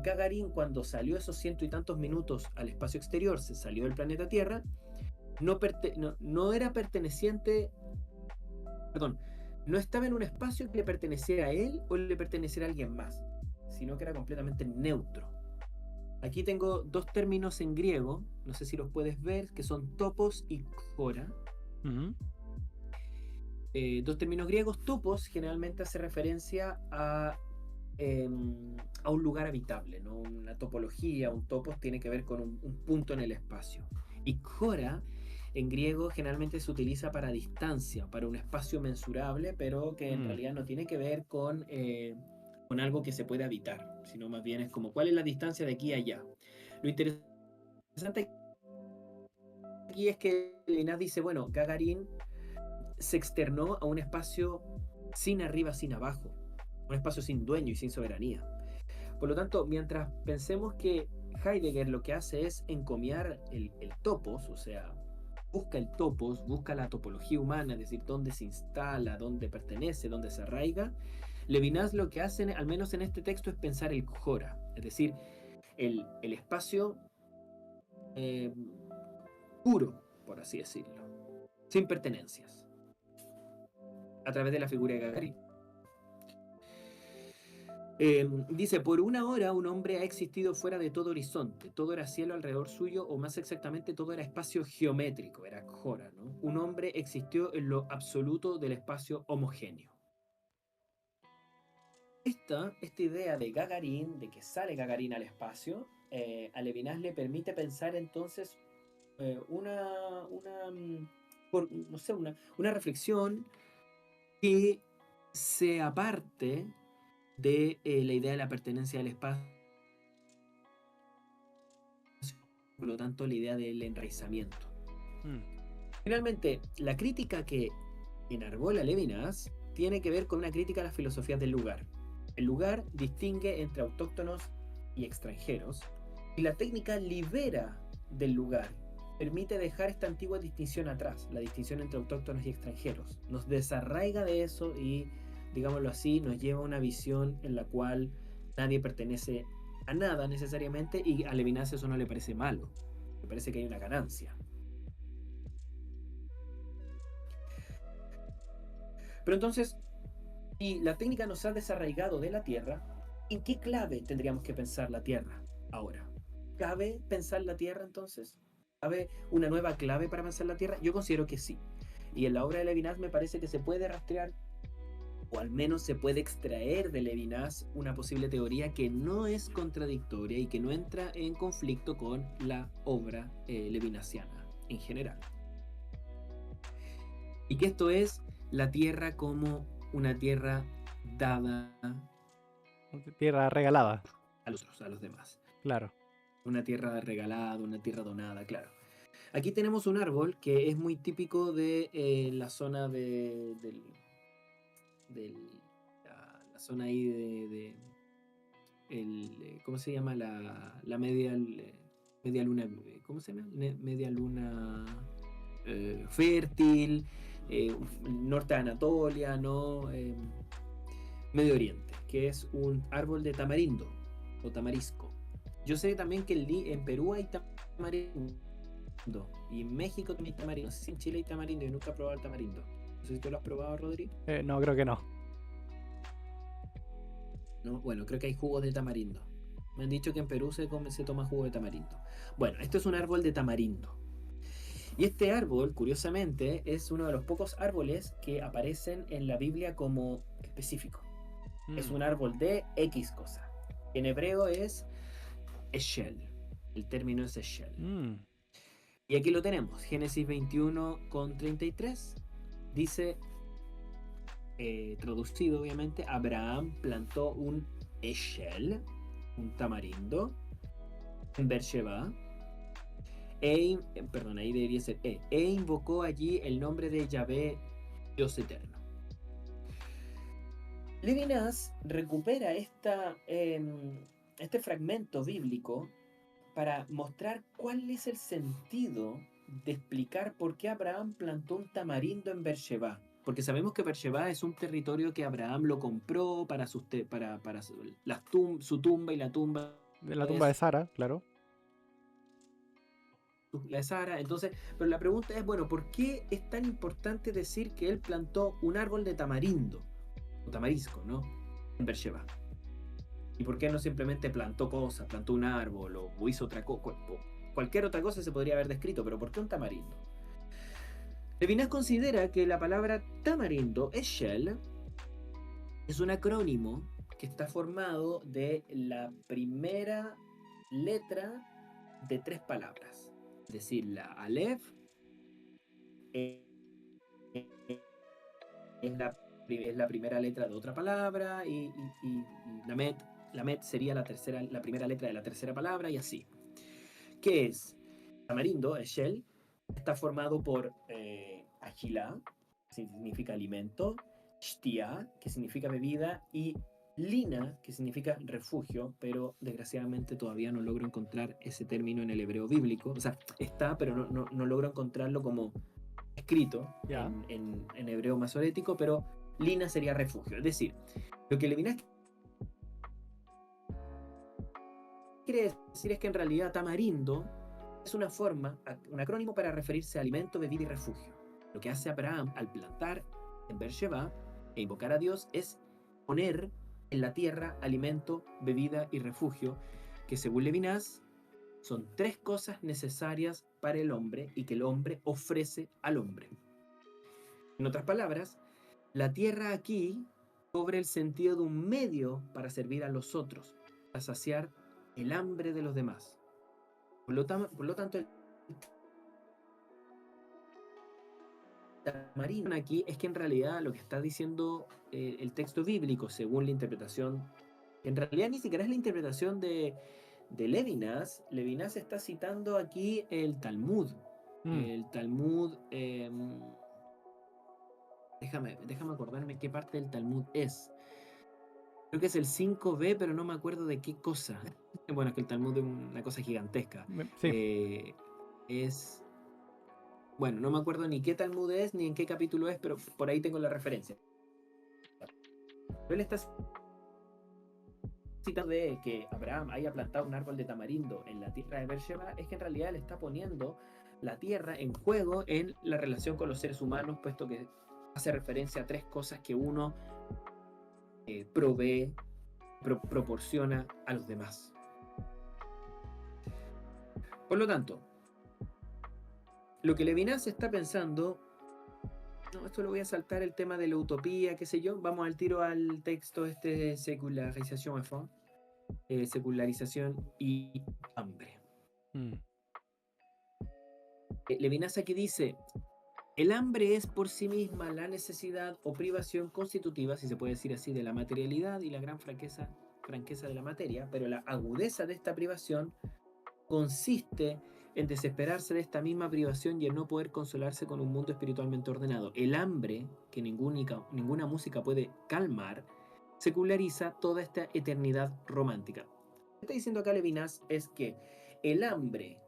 Gagarin, cuando salió esos 100 y tantos minutos al espacio exterior, se salió del planeta Tierra, no era perteneciente, perdón, no estaba en un espacio que le perteneciera a él o le perteneciera a alguien más, sino que era completamente neutro. Aquí tengo dos términos en griego, no sé si los puedes ver, que son topos y chora. Dos términos griegos. Topos generalmente hace referencia a a un lugar habitable, ¿no? Una topología, un topos tiene que ver con un punto en el espacio. Y Khora en griego generalmente se utiliza para distancia, para un espacio mensurable, pero que en realidad no tiene que ver con algo que se puede habitar, sino más bien es como cuál es la distancia de aquí a allá. Lo interesante aquí es que Levinas dice, bueno, Gagarin se externó a un espacio sin arriba, sin abajo, un espacio sin dueño y sin soberanía. Por lo tanto, mientras pensemos que Heidegger lo que hace es encomiar el topos, o sea, busca el topos, busca la topología humana, es decir, dónde se instala, dónde pertenece, dónde se arraiga, Levinas lo que hace, al menos en este texto, es pensar el Khora, es decir, el espacio puro, por así decirlo, sin pertenencias, a través de la figura de Gagarin. Dice, por una hora un hombre ha existido fuera de todo horizonte, todo era cielo alrededor suyo, o más exactamente todo era espacio geométrico, era Khora, ¿no? Un hombre existió en lo absoluto del espacio homogéneo. Esta idea de Gagarin, de que sale Gagarin al espacio, a Levinas le permite pensar entonces no sé, una reflexión que se aparte de la idea de la pertenencia al espacio, por lo tanto la idea del enraizamiento. Finalmente, la crítica que enarbola Levinas tiene que ver con una crítica a las filosofías del lugar. El lugar distingue entre autóctonos y extranjeros, y la técnica libera del lugar, permite dejar esta antigua distinción atrás, la distinción entre autóctonos y extranjeros. Nos desarraiga de eso y, digámoslo así, nos lleva a una visión en la cual nadie pertenece a nada necesariamente, y a Levinas eso no le parece malo, le parece que hay una ganancia. Pero entonces, si la técnica nos ha desarraigado de la Tierra, ¿en qué clave tendríamos que pensar la Tierra ahora? ¿Cabe pensar la Tierra entonces? ¿Cabe una nueva clave para pensar la Tierra? Yo considero que sí. Y en la obra de Levinas me parece que se puede rastrear, o al menos se puede extraer de Levinas una posible teoría que no es contradictoria y que no entra en conflicto con la obra levinasiana en general. Y que esto es la Tierra como una tierra dada, tierra regalada a los demás. Claro. Una tierra regalada, una tierra donada, claro. Aquí tenemos un árbol que es muy típico de la zona la zona ahí ¿cómo se llama? La media luna, ¿cómo se llama? Media luna fértil, norte de Anatolia, ¿no? Medio Oriente, que es un árbol de tamarindo o tamarisco. Yo sé también que en Perú hay tamarindo y en México también hay tamarindo. No sé si en Chile hay tamarindo, yo nunca he probado el tamarindo. No sé si tú lo has probado, Rodri. No, creo que no. No, bueno, creo que hay jugos de tamarindo. Me han dicho que en Perú se toma jugo de tamarindo. Bueno, esto es un árbol de tamarindo. Y este árbol, curiosamente, es uno de los pocos árboles que aparecen en la Biblia como específico. Es un árbol de X cosa. En hebreo es Eshel. El término es Eshel. Y aquí lo tenemos. Génesis 21:33. Dice, traducido obviamente, Abraham plantó un Eshel, un tamarindo, en Beersheba. Perdón, ahí debería ser e invocó allí el nombre de Yahvé, Dios eterno. Levinas recupera este fragmento bíblico para mostrar cuál es el sentido de explicar por qué Abraham plantó un tamarindo en Beersheba. Porque sabemos que Beersheba es un territorio que Abraham lo compró para su tumba, y la tumba... La tumba de Sara, claro. La de Sara. Entonces, pero la pregunta es, bueno, ¿por qué es tan importante decir que él plantó un árbol de tamarindo? O tamarisco, ¿no? En Beersheba. ¿Y por qué no simplemente plantó cosas, plantó un árbol o hizo otra cosa? Cualquier otra cosa se podría haber descrito, pero ¿por qué un tamarindo? Levinas considera que la palabra tamarindo, Eshel, es un acrónimo que está formado de la primera letra de 3 palabras. Es decir, la Aleph eh, es la primera letra de otra palabra y la Met sería la primera letra de la tercera palabra y así. ¿Qué es? Tamarindo, es Shell, está formado por Agila, que significa alimento, Shtia, que significa bebida, y Lina, que significa refugio, pero desgraciadamente todavía no logro encontrar ese término en el hebreo bíblico. O sea, está, pero no logro encontrarlo como escrito Ya. en hebreo masorético, pero Lina sería refugio. Es decir, lo que Levinas quiere decir es que en realidad tamarindo es una forma, un acrónimo para referirse a alimento, bebida y refugio. Lo que hace Abraham al plantar en Beersheba e invocar a Dios es poner en la tierra alimento, bebida y refugio, que según Levinas son 3 cosas necesarias para el hombre y que el hombre ofrece al hombre. En otras palabras, la tierra aquí cobra el sentido de un medio para servir a los otros, para saciar el hambre de los demás. Por lo tanto, el tamarindo aquí es que en realidad lo que está diciendo el texto bíblico, según la interpretación, en realidad ni siquiera es la interpretación de Levinas. Levinas está citando aquí el Talmud. El Talmud, déjame acordarme qué parte del Talmud es. Creo que es el 5b, pero no me acuerdo de qué cosa. Bueno, es que el Talmud es una cosa gigantesca. Sí. Es... Bueno, no me acuerdo ni qué Talmud es, ni en qué capítulo es, pero por ahí tengo la referencia. Pero él está citando de que Abraham haya plantado un árbol de tamarindo en la tierra de Beersheba, es que en realidad le está poniendo la tierra en juego en la relación con los seres humanos, puesto que hace referencia a 3 cosas que uno provee, proporciona a los demás. Por lo tanto, lo que Levinas está pensando, no, esto lo voy a saltar, el tema de la utopía, qué sé yo, vamos al tiro al texto secularización secularización y hambre. Levinas aquí dice, el hambre es por sí misma la necesidad o privación constitutiva, si se puede decir así, de la materialidad y la gran franqueza de la materia, pero la agudeza de esta privación consiste en desesperarse de esta misma privación y en no poder consolarse con un mundo espiritualmente ordenado. El hambre, que ninguna música puede calmar, seculariza toda esta eternidad romántica. Lo que está diciendo acá Levinas es que el hambre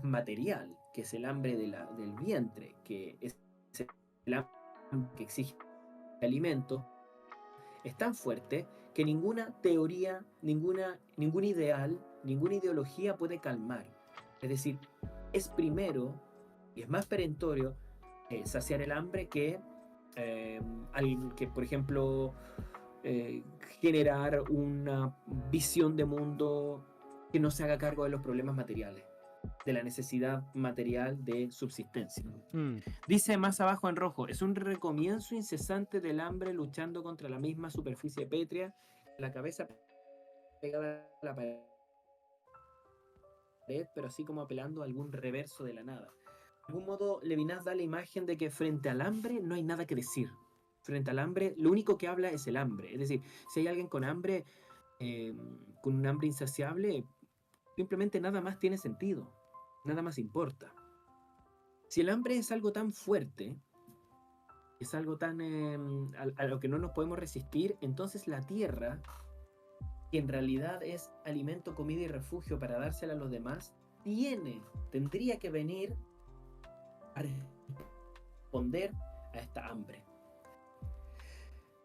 material, que es el hambre del vientre, que es el hambre que exige alimento, es tan fuerte que ninguna teoría, ningún ideal, ninguna ideología puede calmar. Es decir, es primero y es más perentorio saciar el hambre que, por ejemplo, generar una visión de mundo que no se haga cargo de los problemas materiales, de la necesidad material de subsistencia. Dice más abajo en rojo, es un recomienzo incesante del hambre luchando contra la misma superficie pétrea, la cabeza pegada a la pared, pero así como apelando a algún reverso de la nada. De algún modo, Levinas da la imagen de que frente al hambre no hay nada que decir. Frente al hambre, lo único que habla es el hambre. Es decir, si hay alguien con hambre, con un hambre insaciable, simplemente nada más tiene sentido, nada más importa. Si el hambre es algo tan fuerte, es algo tan a lo que no nos podemos resistir, entonces la tierra, que en realidad es alimento, comida y refugio para dársela a los demás, tendría que venir a responder a esta hambre.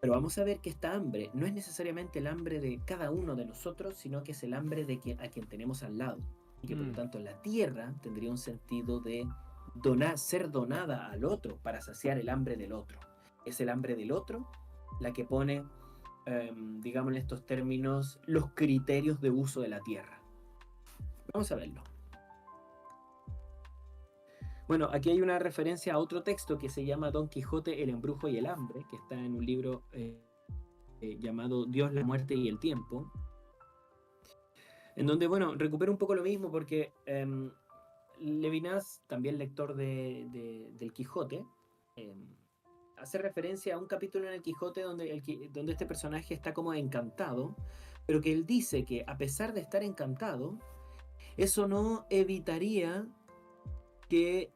Pero vamos a ver que esta hambre no es necesariamente el hambre de cada uno de nosotros, sino que es el hambre de a quien tenemos al lado. Y que por lo tanto la tierra tendría un sentido de ser donada al otro para saciar el hambre del otro. Es el hambre del otro la que pone, digamos en estos términos, los criterios de uso de la tierra. Vamos a verlo. Bueno, aquí hay una referencia a otro texto que se llama Don Quijote, el embrujo y el hambre, que está en un libro llamado Dios, la muerte y el tiempo, en donde, bueno, recupera un poco lo mismo porque Levinas, también lector del Quijote, hace referencia a un capítulo en el Quijote donde este personaje está como encantado, pero que él dice que a pesar de estar encantado, eso no evitaría que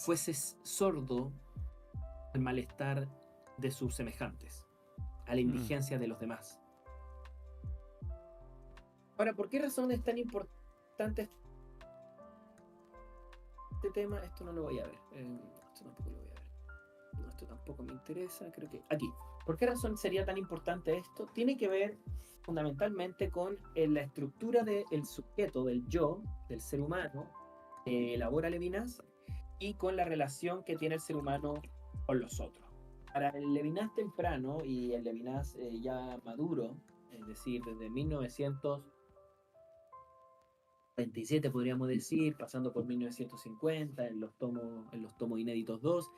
fuese sordo al malestar de sus semejantes, a la indigencia de los demás. Ahora, ¿por qué razón es tan importante este tema? Esto no lo voy a ver. Esto tampoco lo voy a ver. No, esto tampoco me interesa. Creo que aquí. ¿Por qué razón sería tan importante esto? Tiene que ver fundamentalmente con la estructura del sujeto, del yo, del ser humano, que elabora Levinas, y con la relación que tiene el ser humano con los otros. Para el Levinas temprano y el Levinas ya maduro, es decir, desde 1927 podríamos decir, pasando por 1950 en los tomos inéditos 2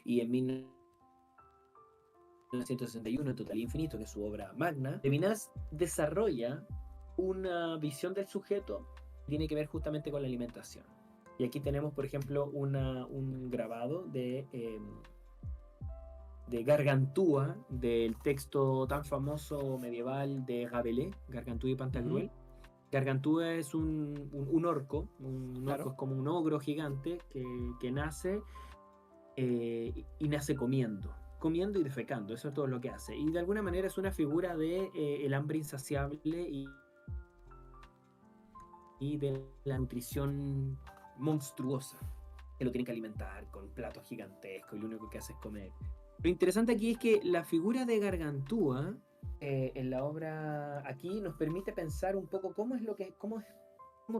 y en 1961 en Total Infinito, que es su obra magna, Levinas desarrolla una visión del sujeto que tiene que ver justamente con la alimentación. Y aquí tenemos, por ejemplo, un grabado de Gargantúa, del texto tan famoso medieval de Rabelais, Gargantúa y Pantagruel. Gargantúa es un orco, Claro. orco es como un ogro gigante que nace y nace comiendo y defecando, eso es todo lo que hace. Y de alguna manera es una figura de el hambre insaciable y de la nutrición monstruosa, que lo tiene que alimentar con platos gigantescos y lo único que hace es comer. Lo interesante aquí es que la figura de Gargantúa en la obra aquí nos permite pensar un poco cómo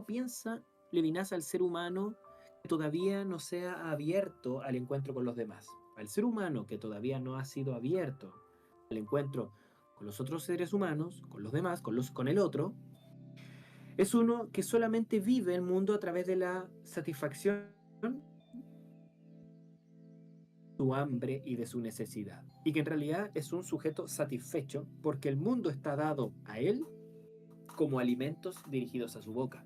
piensa Levinas al ser humano que todavía no se ha abierto al encuentro con los demás. Al ser humano que todavía no ha sido abierto al encuentro con los otros seres humanos, con los demás, con el otro, es uno que solamente vive el mundo a través de la satisfacción de su hambre y de su necesidad. Y que en realidad es un sujeto satisfecho porque el mundo está dado a él como alimentos dirigidos a su boca.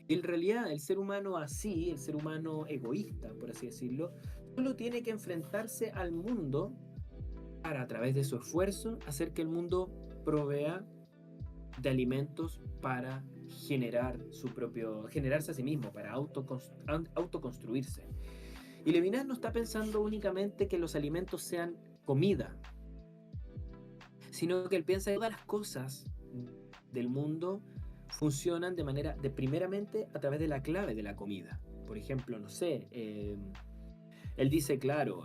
En realidad, el ser humano así, el ser humano egoísta, por así decirlo, solo tiene que enfrentarse al mundo para, a través de su esfuerzo, hacer que el mundo provea de alimentos para generarse a sí mismo, para autoconstruirse. Y Levinas no está pensando únicamente que los alimentos sean comida, sino que él piensa que todas las cosas del mundo funcionan primeramente a través de la clave de la comida. Por ejemplo, no sé, él dice, claro,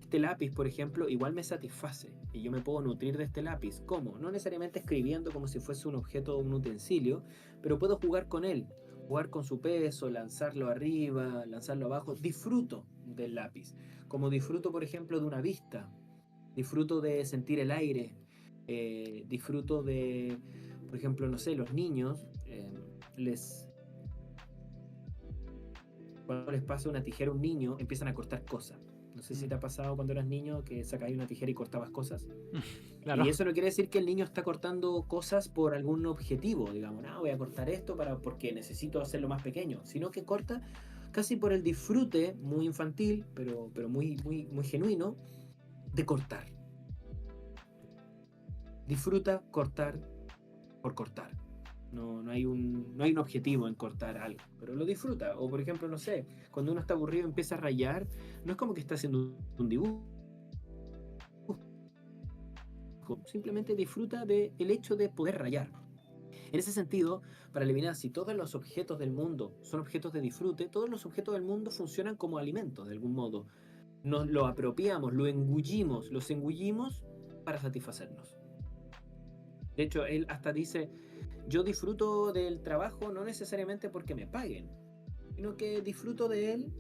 este lápiz, por ejemplo, igual me satisface y yo me puedo nutrir de este lápiz. ¿Cómo? No necesariamente escribiendo como si fuese un objeto o un utensilio, pero puedo jugar con él, jugar con su peso, lanzarlo arriba, lanzarlo abajo. Disfruto del lápiz, como disfruto, por ejemplo, de una vista, disfruto de sentir el aire, disfruto de, por ejemplo, no sé, los niños, cuando les pasa una tijera a un niño, empiezan a cortar cosas. No sé si te ha pasado cuando eras niño que sacabas una tijera y cortabas cosas. Claro. Y eso no quiere decir que el niño está cortando cosas por algún objetivo, digamos, voy a cortar esto porque necesito hacerlo más pequeño, sino que corta casi por el disfrute muy infantil, pero muy, muy, muy genuino, de cortar. Disfruta cortar por cortar. No hay un objetivo en cortar algo, pero lo disfruta. O por ejemplo, no sé, cuando uno está aburrido y empieza a rayar, no es como que está haciendo un dibujo. Simplemente disfruta del hecho de poder rayar. En ese sentido, para Levinas, si todos los objetos del mundo son objetos de disfrute, todos los objetos del mundo funcionan como alimentos de algún modo. Nos lo apropiamos, los engullimos para satisfacernos. De hecho, él hasta dice, yo disfruto del trabajo no necesariamente porque me paguen, sino que disfruto de él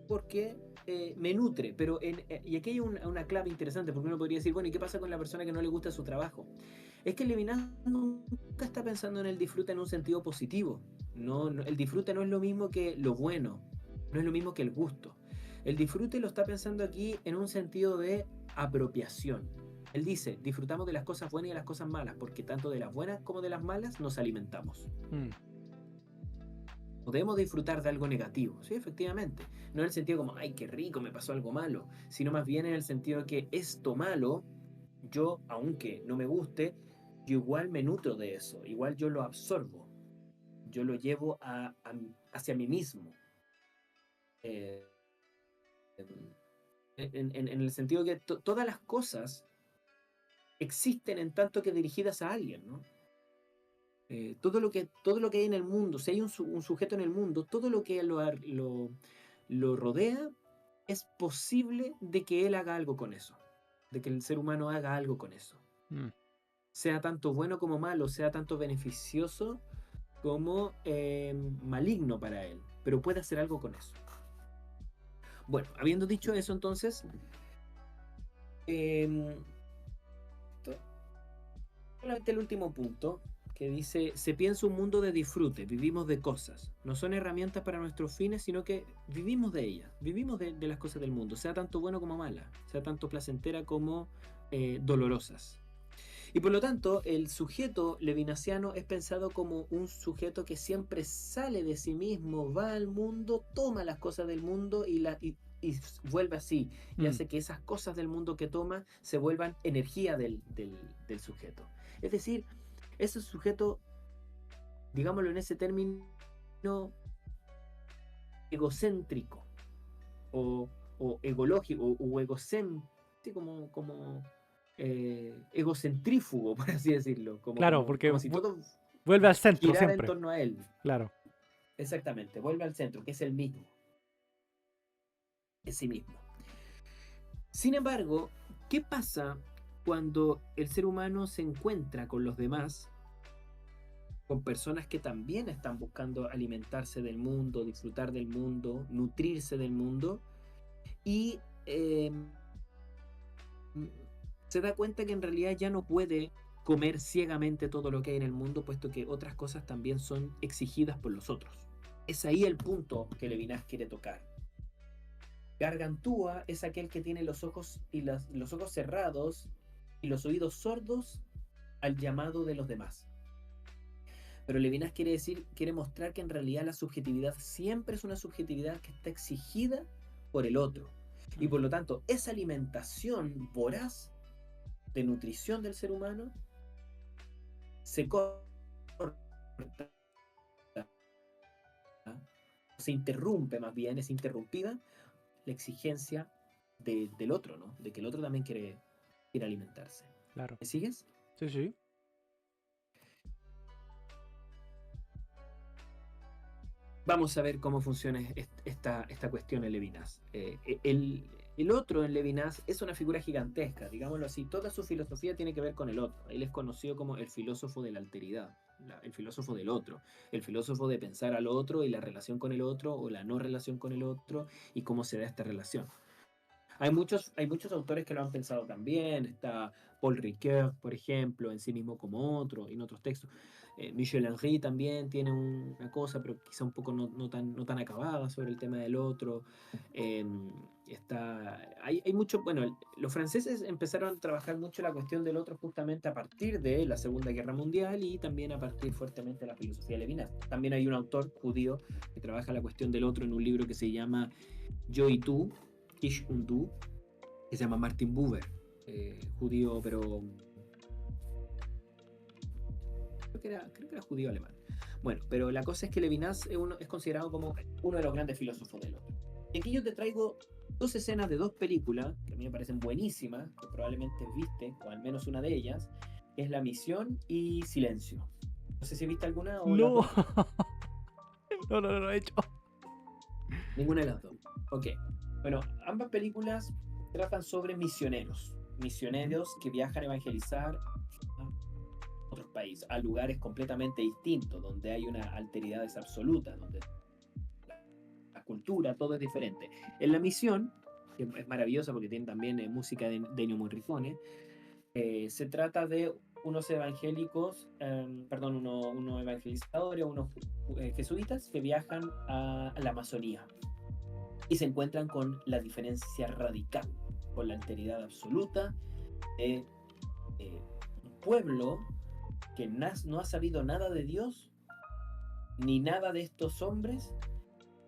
porque me nutre. Pero y aquí hay una clave interesante, porque uno podría decir, bueno, ¿y qué pasa con la persona que no le gusta su trabajo? Es que Levinas nunca está pensando en el disfrute en un sentido positivo. No, el disfrute no es lo mismo que lo bueno, no es lo mismo que el gusto. El disfrute lo está pensando aquí en un sentido de apropiación. Él dice, disfrutamos de las cosas buenas y de las cosas malas, porque tanto de las buenas como de las malas nos alimentamos. Mm. Podemos disfrutar de algo negativo, sí, efectivamente. No en el sentido como, ay, qué rico, me pasó algo malo, sino más bien en el sentido de que esto malo, yo, aunque no me guste, yo igual me nutro de eso, igual yo lo absorbo, yo lo llevo hacia mí mismo. Eh, en el sentido de que todas las cosas existen en tanto que dirigidas a alguien, ¿no? Todo lo que hay en el mundo, si hay un sujeto en el mundo, todo lo que lo rodea, es posible de que él haga algo con eso, de que el ser humano haga algo con eso. Mm. Sea tanto bueno como malo, sea tanto beneficioso como maligno para él, pero puede hacer algo con eso. Bueno, habiendo dicho eso, entonces, solamente el último punto que dice, se piensa un mundo de disfrute, vivimos de cosas, no son herramientas para nuestros fines, sino que vivimos de ellas, vivimos de las cosas del mundo, sea tanto bueno como mala, sea tanto placentera como dolorosas. Y por lo tanto, el sujeto levinasiano es pensado como un sujeto que siempre sale de sí mismo, va al mundo, toma las cosas del mundo y vuelve así, y hace que esas cosas del mundo que toma se vuelvan energía del sujeto. Es decir, ese sujeto, digámoslo en ese término, egocéntrico o egológico o egocéntrico, como egocentrífugo, por así decirlo, Claro, porque como si todo vuelve al centro girara en siempre. torno a él. Claro. Exactamente, vuelve al centro, que es el mismo, es sí mismo. Sin embargo, ¿qué pasa cuando el ser humano se encuentra con los demás, con personas que también están buscando alimentarse del mundo, disfrutar del mundo, nutrirse del mundo, y se da cuenta que en realidad ya no puede comer ciegamente todo lo que hay en el mundo, puesto que otras cosas también son exigidas por los otros? Es ahí el punto que Levinas quiere tocar. Gargantúa es aquel que tiene los ojos los ojos cerrados y los oídos sordos al llamado de los demás. Pero Levinas quiere mostrar que en realidad la subjetividad siempre es una subjetividad que está exigida por el otro. Y por lo tanto, esa alimentación voraz de nutrición del ser humano se corta, se interrumpe más bien, es interrumpida la exigencia del otro, ¿no? De que el otro también quiere alimentarse. Claro. ¿Me sigues? Sí, sí. Vamos a ver cómo funciona esta cuestión en Levinas. El otro en Levinas es una figura gigantesca, digámoslo así. Toda su filosofía tiene que ver con el otro. Él es conocido como el filósofo de la alteridad, el filósofo del otro, el filósofo de pensar al otro y la relación con el otro o la no relación con el otro y cómo se da esta relación. Hay muchos autores que lo han pensado también. Está Paul Ricoeur, por ejemplo, en sí mismo como otro, en otros textos. Michel Henry también tiene una cosa, pero quizá un poco no tan acabada sobre el tema del otro. Hay mucho, bueno, los franceses empezaron a trabajar mucho la cuestión del otro justamente a partir de la Segunda Guerra Mundial y también a partir fuertemente de la filosofía levinas. También hay un autor judío que trabaja la cuestión del otro en un libro que se llama Yo y tú, Ich und Du, que se llama Martin Buber, judío, pero creo que era judío alemán. Bueno, pero la cosa es que Levinas es considerado como uno de los grandes filósofos del otro. Y aquí yo te traigo dos escenas de dos películas que a mí me parecen buenísimas, que probablemente viste, o al menos una de ellas, que es La Misión y Silencio. No sé si viste alguna o No. las dos. No lo he hecho. Ninguna de las dos. Ok. Bueno, ambas películas tratan sobre misioneros. Misioneros que viajan a evangelizar a otros países, a lugares completamente distintos, donde hay una alteridad absoluta, donde la cultura, todo es diferente. En La Misión, que es maravillosa porque tiene también música de Ennio Morricone, se trata de unos evangélicos, unos evangelizadores, unos jesuitas que viajan a la Amazonía y se encuentran con la diferencia radical con la alteridad absoluta de un pueblo que no ha sabido nada de Dios ni nada de estos hombres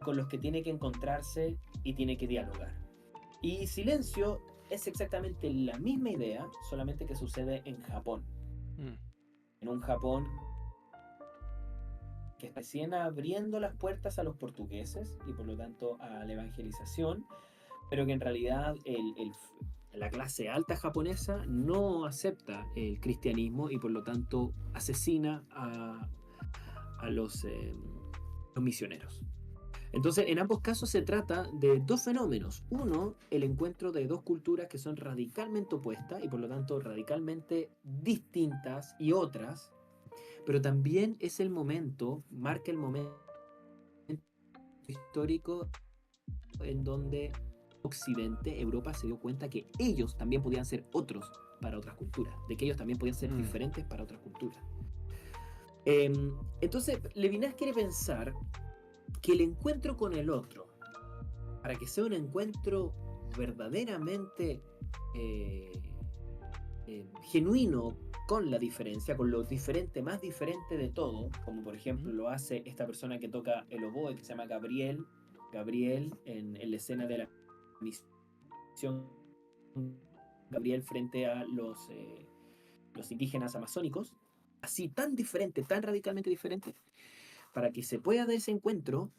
con los que tiene que encontrarse y tiene que dialogar. Y Silencio es exactamente la misma idea, solamente que sucede en Japón. En un Japón que está recién abriendo las puertas a los portugueses y por lo tanto a la evangelización, pero que en realidad la clase alta japonesa no acepta el cristianismo y por lo tanto asesina a los misioneros. Entonces, en ambos casos se trata de dos fenómenos. Uno, el encuentro de dos culturas que son radicalmente opuestas y por lo tanto radicalmente distintas y otras, pero también es el momento, marca el momento histórico en donde Occidente, Europa, se dio cuenta que ellos también podían ser otros para otras culturas, de que ellos también podían ser diferentes para otras culturas. Entonces, Levinas quiere pensar que el encuentro con el otro, para que sea un encuentro verdaderamente genuino con la diferencia, con lo diferente, más diferente de todo, como por ejemplo lo hace esta persona que toca el oboe, que se llama Gabriel en la escena de la misión Gabriel frente a los indígenas amazónicos, así tan diferente, tan radicalmente diferente. Para que se pueda dar ese encuentro,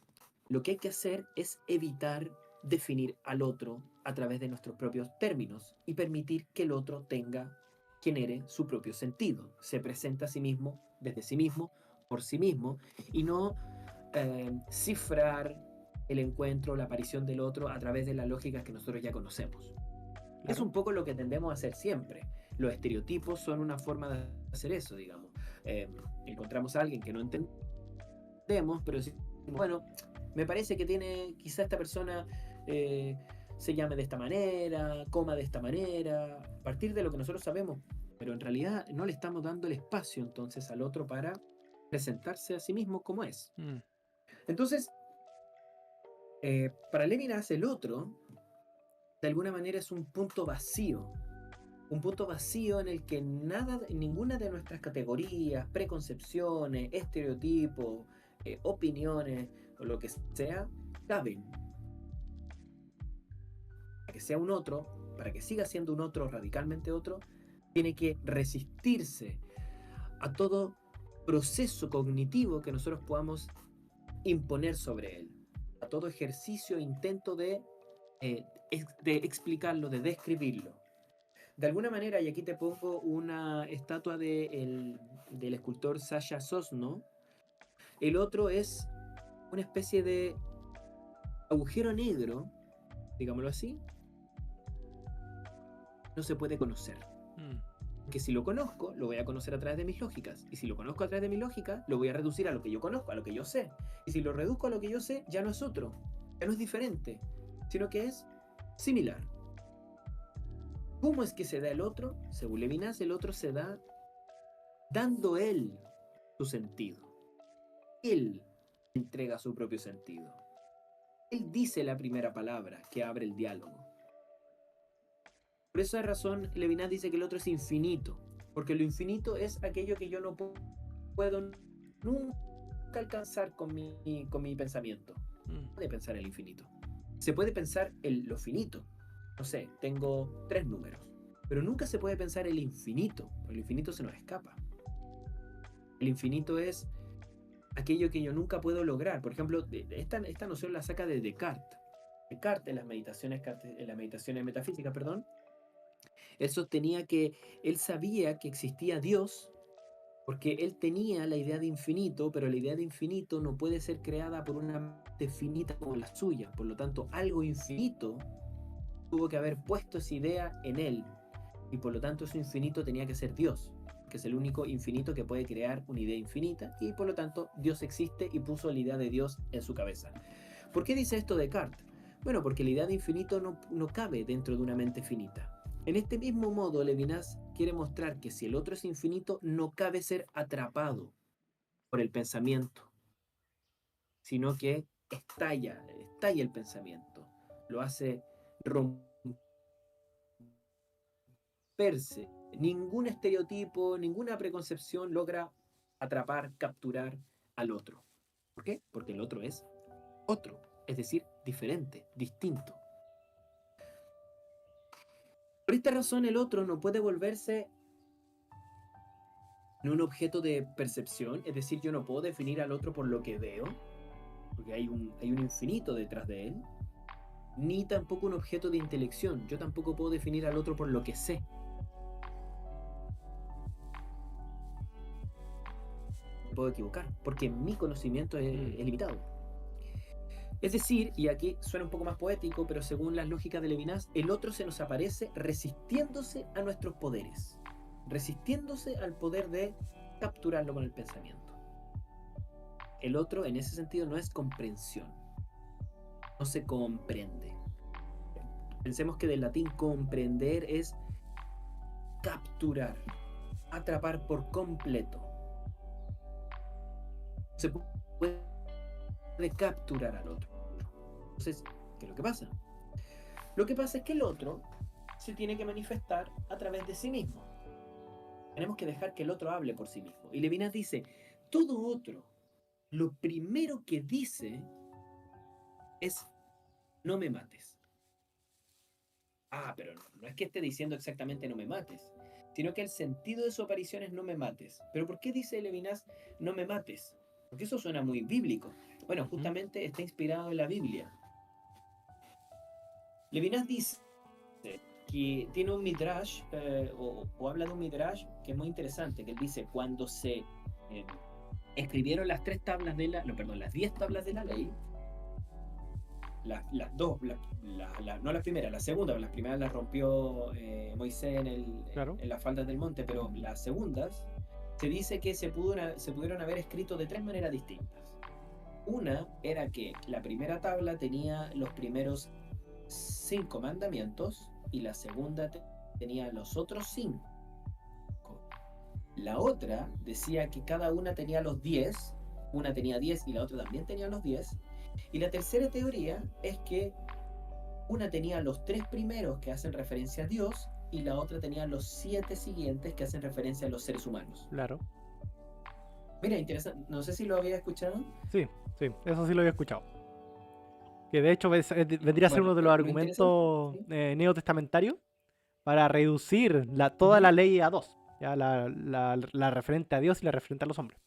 lo que hay que hacer es evitar definir al otro a través de nuestros propios términos y permitir que el otro genere su propio sentido, se presenta a sí mismo, desde sí mismo, por sí mismo, y no cifrar el encuentro, la aparición del otro a través de las lógicas que nosotros ya conocemos. Claro. Es un poco lo que tendemos a hacer siempre. Los estereotipos son una forma de hacer eso, digamos. Encontramos a alguien que no entendemos, pero sí, bueno, me parece que quizá esta persona se llame de esta manera, coma de esta manera, a partir de lo que nosotros sabemos, pero en realidad no le estamos dando el espacio entonces al otro para presentarse a sí mismo como es. Entonces, para Levinas el otro, de alguna manera es un punto vacío en el que ninguna de nuestras categorías, preconcepciones, estereotipos, opiniones o lo que sea, caben. Para que sea un otro, para que siga siendo un otro, radicalmente otro, tiene que resistirse a todo proceso cognitivo que nosotros podamos imponer sobre él, a todo ejercicio, intento de explicarlo, de describirlo. De alguna manera, y aquí te pongo una estatua del escultor Sasha Sosno, el otro es una especie de agujero negro, digámoslo así, no se puede conocer. Que si lo conozco, lo voy a conocer a través de mis lógicas. Y si lo conozco a través de mi lógica, lo voy a reducir a lo que yo conozco, a lo que yo sé. Y si lo reduzco a lo que yo sé, ya no es otro, ya no es diferente, sino que es similar. ¿Cómo es que se da el otro? Según Levinas, el otro se da dando él su sentido. Él entrega su propio sentido. Él dice la primera palabra que abre el diálogo. Por esa razón, Levinas dice que el otro es infinito, porque lo infinito es aquello que yo no puedo nunca alcanzar con mi pensamiento. No puede pensar el infinito. Se puede pensar lo finito. No sé, tengo 3 números. Pero nunca se puede pensar el infinito, porque el infinito se nos escapa. El infinito es aquello que yo nunca puedo lograr. Por ejemplo, esta noción la saca de Descartes. Descartes, en las meditaciones metafísicas, él sostenía que él sabía que existía Dios porque él tenía la idea de infinito, pero la idea de infinito no puede ser creada por una mente finita como la suya. Por lo tanto, algo infinito tuvo que haber puesto esa idea en él, y por lo tanto ese infinito tenía que ser Dios, que es el único infinito que puede crear una idea infinita, y por lo tanto Dios existe y puso la idea de Dios en su cabeza. ¿Por qué dice esto Descartes? Bueno, porque la idea de infinito no cabe dentro de una mente finita. En este mismo modo, Levinas quiere mostrar que si el otro es infinito, no cabe ser atrapado por el pensamiento, sino que estalla el pensamiento, lo hace romper romperse. Ningún estereotipo, ninguna preconcepción logra atrapar, capturar al otro. ¿Por qué? Porque el otro es otro, es decir, diferente, distinto. Por esta razón el otro no puede volverse en un objeto de percepción, es decir, yo no puedo definir al otro por lo que veo, porque hay un infinito detrás de él, ni tampoco un objeto de intelección, yo tampoco puedo definir al otro por lo que sé. Me puedo equivocar, porque mi conocimiento es limitado. Es decir, y aquí suena un poco más poético, pero según las lógicas de Levinas, el otro se nos aparece resistiéndose a nuestros poderes, resistiéndose al poder de capturarlo con el pensamiento. El otro, en ese sentido, no es comprensión, no se comprende. Pensemos que del latín comprender es capturar, atrapar por completo. Se puede capturar al otro. Entonces, ¿qué es lo que pasa? Lo que pasa es que el otro se tiene que manifestar a través de sí mismo. Tenemos que dejar que el otro hable por sí mismo. Y Levinas dice, todo otro, lo primero que dice es, no me mates. Pero no es que esté diciendo exactamente no me mates, sino que el sentido de su aparición es no me mates. ¿Pero por qué dice Levinas no me mates? Porque eso suena muy bíblico. Bueno, justamente está inspirado en la Biblia. Levinas dice que tiene un midrash, o habla de un midrash que es muy interesante, que él dice, cuando se escribieron las 10 tablas de la ley, las dos, no las primeras, las segundas, las primeras las rompió Moisés en las faldas del monte, pero las segundas, se dice que se pudieron haber escrito de 3 maneras distintas. Una era que la primera tabla tenía los primeros 5 mandamientos y la segunda tenía los otros 5. La otra decía que cada una tenía los 10, una tenía 10 y la otra también tenía los 10. Y la tercera teoría es que una tenía los 3 primeros que hacen referencia a Dios y la otra tenía los 7 siguientes que hacen referencia a los seres humanos. Claro. Mira, interesante. No sé si lo había escuchado. Sí, eso sí lo había escuchado. Que de hecho vendría a ser uno de los argumentos neotestamentarios para reducir toda la ley a 2. Ya la referente a Dios y la referente a los hombres.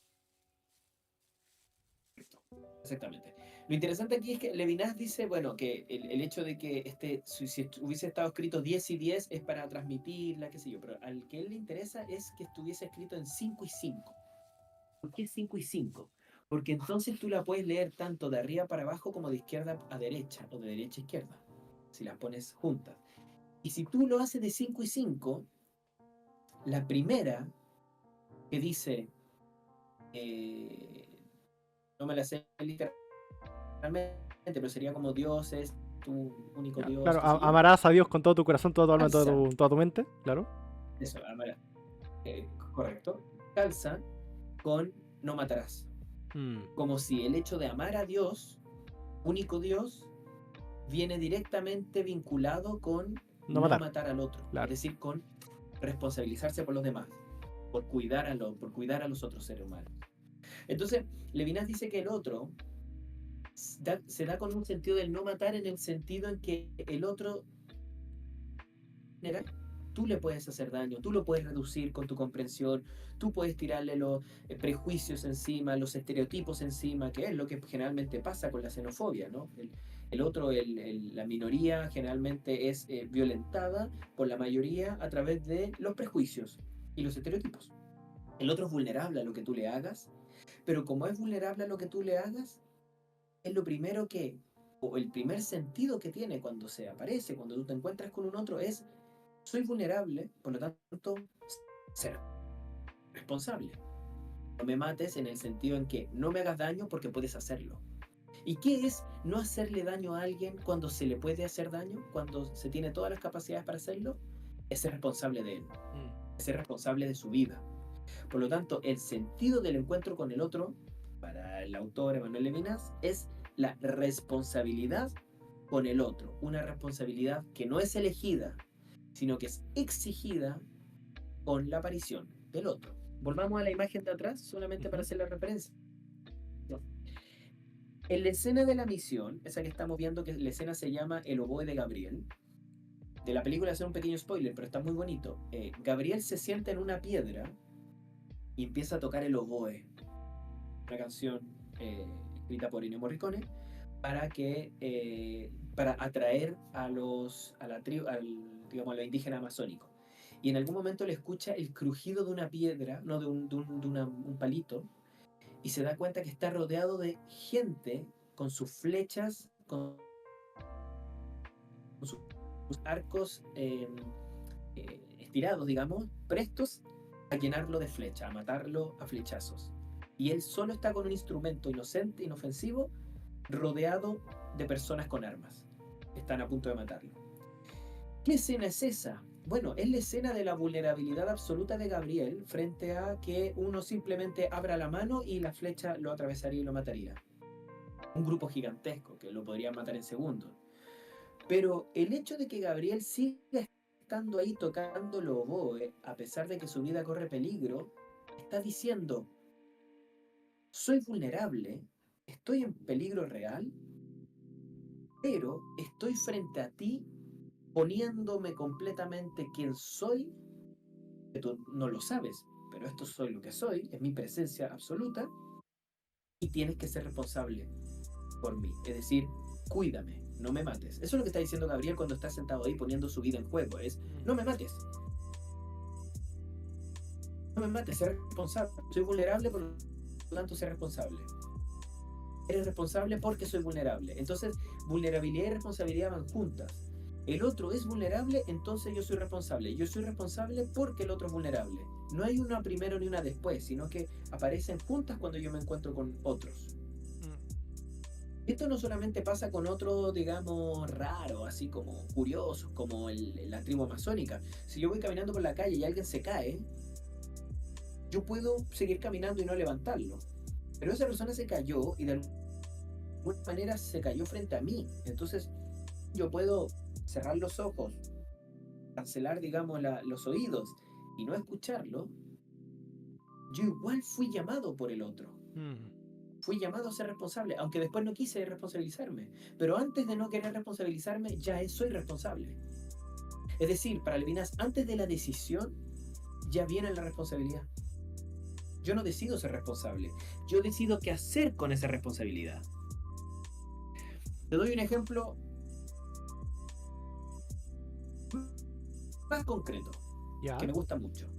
Exactamente. Lo interesante aquí es que Levinas dice, bueno, que el hecho de que si hubiese estado escrito 10 y 10 es para transmitirla, qué sé yo, pero al que él le interesa es que estuviese escrito en 5 y 5. ¿Por qué 5 y 5? Porque entonces tú la puedes leer tanto de arriba para abajo como de izquierda a derecha o de derecha a izquierda, si las pones juntas. Y si tú lo haces de 5 y 5, la primera que dice, no me la sé literalmente, pero sería como Dios es tu único Dios. Claro, amarás a Dios con todo tu corazón, toda tu alma, toda tu mente, claro. Eso, amarás. Correcto. Calza con no matarás. Como si el hecho de amar a Dios, único Dios, viene directamente vinculado con no matar al otro. Claro. Es decir, con responsabilizarse por los demás, por cuidar a los otros seres humanos. Entonces, Levinas dice que el otro se da con un sentido del no matar, en el sentido en que el otro, tú le puedes hacer daño, tú lo puedes reducir con tu comprensión, tú puedes tirarle los prejuicios encima, los estereotipos encima, que es lo que generalmente pasa con la xenofobia, ¿no? El otro, la minoría generalmente es violentada por la mayoría a través de los prejuicios y los estereotipos. El otro es vulnerable a lo que tú le hagas, pero como es vulnerable a lo que tú le hagas, es lo primero o el primer sentido que tiene cuando se aparece, cuando tú te encuentras con un otro, es soy vulnerable, por lo tanto, ser responsable. No me mates en el sentido en que no me hagas daño porque puedes hacerlo. ¿Y qué es no hacerle daño a alguien cuando se le puede hacer daño? Cuando se tiene todas las capacidades para hacerlo, es ser responsable de él, es ser responsable de su vida. Por lo tanto, el sentido del encuentro con el otro, para el autor Emmanuel Levinas, es la responsabilidad con el otro. Una responsabilidad que no es elegida, sino que es exigida con la aparición del otro. Volvamos a la imagen de atrás solamente para hacer la referencia. En la escena de la misión, esa que estamos viendo, que la escena se llama El oboe de Gabriel, de la película, hacer un pequeño spoiler, pero está muy bonito. Gabriel se sienta en una piedra y empieza a tocar el oboe, una canción escrita por Ennio Morricone, para atraer a la tribu, digamos, a los indígenas amazónicos. Y en algún momento le escucha el crujido de una piedra, no un palito, y se da cuenta que está rodeado de gente con sus flechas, con sus arcos estirados, digamos, prestos a llenarlo de flecha, a matarlo a flechazos. Y él solo está con un instrumento inocente, inofensivo, rodeado de personas con armas. Están a punto de matarlo. ¿Qué escena es esa? Bueno, es la escena de la vulnerabilidad absoluta de Gabriel frente a que uno simplemente abra la mano y la flecha lo atravesaría y lo mataría. Un grupo gigantesco que lo podría matar en segundos. Pero el hecho de que Gabriel siga estando ahí tocando el oboe, a pesar de que su vida corre peligro, está diciendo: soy vulnerable, estoy en peligro real, pero estoy frente a ti poniéndome completamente quien soy, que tú no lo sabes, pero esto soy lo que soy, es mi presencia absoluta, y tienes que ser responsable por mí. Es decir, cuídame, no me mates. Eso es lo que está diciendo Gabriel cuando está sentado ahí poniendo su vida en juego, es: no me mates. No me mates, sé responsable. Soy vulnerable, por lo tanto, sé responsable. Eres responsable porque soy vulnerable. Entonces, vulnerabilidad y responsabilidad van juntas. El otro es vulnerable, entonces yo soy responsable. Yo soy responsable porque el otro es vulnerable. No hay una primero ni una después, sino que aparecen juntas cuando yo me encuentro con otros. Esto no solamente pasa con otros, digamos, raros, así como curiosos, como la tribu amazónica. Si yo voy caminando por la calle y alguien se cae, yo puedo seguir caminando y no levantarlo. Pero esa persona se cayó y de alguna manera se cayó frente a mí. Entonces yo puedo cerrar los ojos, cancelar, digamos, los oídos y no escucharlo. Yo igual fui llamado por el otro. Fui llamado a ser responsable, aunque después no quise responsabilizarme. Pero antes de no querer responsabilizarme, ya soy responsable. Es decir, para Levinas, antes de la decisión, ya viene la responsabilidad. Yo no decido ser responsable. Yo decido qué hacer con esa responsabilidad. Te doy un ejemplo más concreto, ¿Ya? que me gusta mucho.